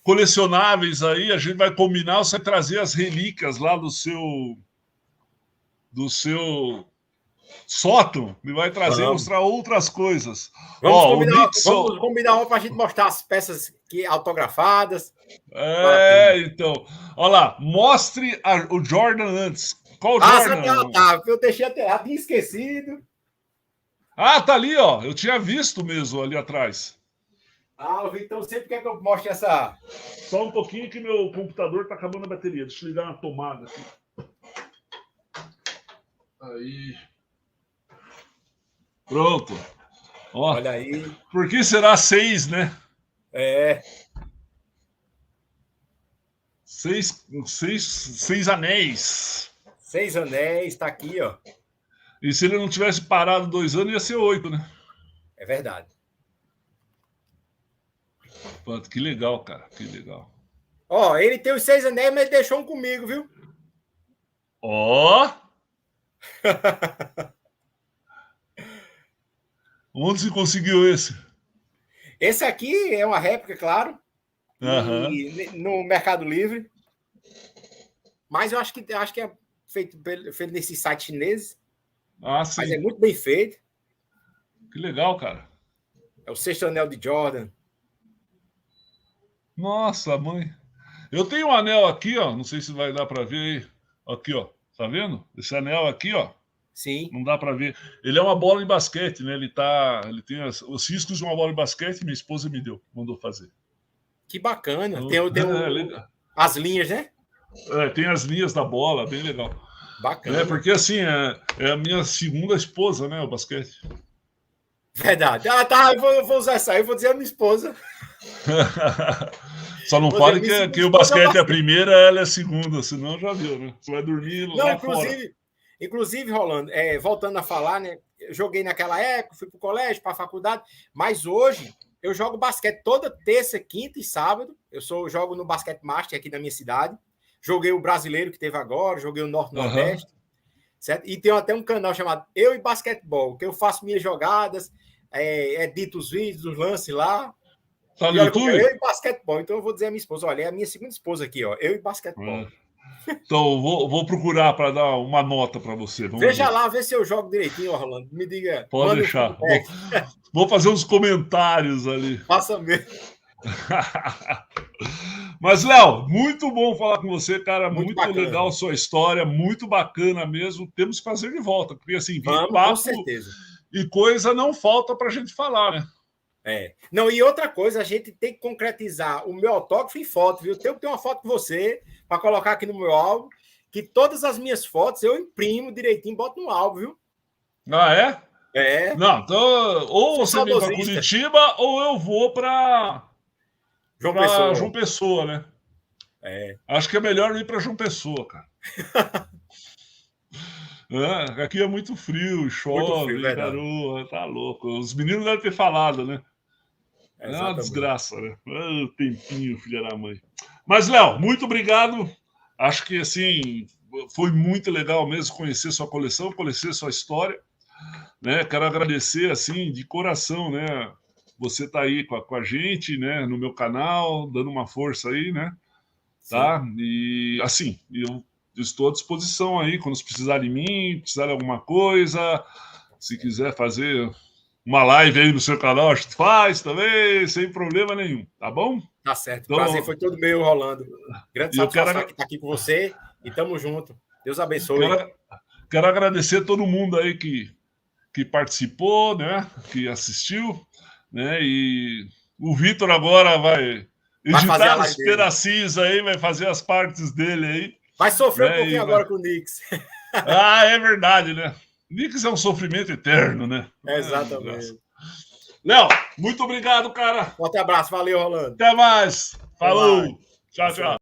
colecionáveis aí, a gente vai combinar, você vai trazer as relíquias lá do seu sótão e vai trazer, mostrar outras coisas. Vamos combinar uma para a gente mostrar as peças autografadas. Então. Olha lá, mostre o Jordan antes. Qual Jordan? Eu deixei até, tinha esquecido. Tá ali, ó. Eu tinha visto mesmo ali atrás. O Vitão sempre quer que eu mostre essa... Só um pouquinho que meu computador tá acabando a bateria. Deixa eu ligar na tomada aqui. Aí. Pronto. Ó, olha aí. Por que será 6, né? Seis anéis. 6 anéis, tá aqui, ó. E se ele não tivesse parado 2 anos, ia ser 8, né? É verdade. Pronto, que legal, cara. Que legal. Ele tem os 6 anéis, mas ele deixou um comigo, viu? Onde você conseguiu esse? Esse aqui é uma réplica, claro. No Mercado Livre. Mas eu acho que é feito nesses sites chineses. Sim. Mas é muito bem feito. Que legal, cara. É o 6º anel de Jordan. Nossa, mãe. Eu tenho um anel aqui, ó. Não sei se vai dar para ver aí. Aqui, ó. Tá vendo? Esse anel aqui, ó. Sim. Não dá para ver. Ele é uma bola de basquete, né? Ele tem os riscos de uma bola de basquete. Minha esposa me deu, mandou fazer. Que bacana. Tem as linhas, né? Tem as linhas da bola, bem legal. Bacana. Porque assim, é a minha segunda esposa, né? O basquete. Verdade. Tá. Eu vou usar essa aí. Eu vou dizer a minha esposa. Só não fale que o basquete é a primeira, ela é a segunda, senão já viu, né? Você vai dormir lá fora. Inclusive, Rolando, voltando a falar, né? Eu joguei naquela época, fui para o colégio, para a faculdade, mas hoje eu jogo basquete toda terça, quinta e sábado. Eu jogo no Basquete Master aqui da minha cidade. Joguei o brasileiro que teve agora, joguei o Norte-Nordeste. Certo? E tem até um canal chamado Eu e Basquetebol, que eu faço minhas jogadas, edito os vídeos, os lances lá. Tá no YouTube? Eu e Basquetebol. Então eu vou dizer à minha esposa, olha, é a minha segunda esposa aqui, ó. Eu e Basquetebol. Então, vou procurar para dar uma nota para você. Veja lá, vê se eu jogo direitinho, Rolando. Me diga. Pode deixar. Vou fazer uns comentários ali. Faça mesmo. Mas, Léo, muito bom falar com você, cara. Muito legal a sua história, muito bacana mesmo. Temos que fazer de volta, porque assim, papo com certeza. E coisa não falta para a gente falar, né? Não, e outra coisa, a gente tem que concretizar o meu autógrafo em foto, viu? Eu tenho uma foto com você para colocar aqui no meu álbum, que todas as minhas fotos eu imprimo direitinho, boto no álbum, viu? É? Não, então, ou você vem para Curitiba, ou eu vou para João Pessoa, né? Acho que é melhor ir para João Pessoa, cara. Aqui é muito frio, chove, garoa, tá louco. Os meninos devem ter falado, né? É uma desgraça, né? Tempinho, filha da mãe. Mas, Léo, muito obrigado. Acho que, assim, foi muito legal mesmo conhecer sua coleção, conhecer sua história, né? Quero agradecer, assim, de coração, né? Você tá aí com a gente, né? No meu canal, dando uma força aí, né? Tá? E, assim, eu estou à disposição aí, quando precisar de mim, precisar de alguma coisa, se quiser fazer uma live aí no seu canal, a gente faz também, sem problema nenhum, tá bom? Tá certo. Então, prazer foi todo meu, Rolando. Grande satisfação estar aqui com você e tamo junto. Deus abençoe. Quero agradecer a todo mundo aí que participou, né? Que assistiu, né? E o Vitor agora vai editar os pedacinhos aí, vai fazer as partes dele aí. Vai sofrer um pouquinho agora com o Knicks. É verdade, né? Knicks é um sofrimento eterno, né? Exatamente. Léo, muito obrigado, cara. Forte abraço. Valeu, Rolando. Até mais. Falou. Tchau, tchau.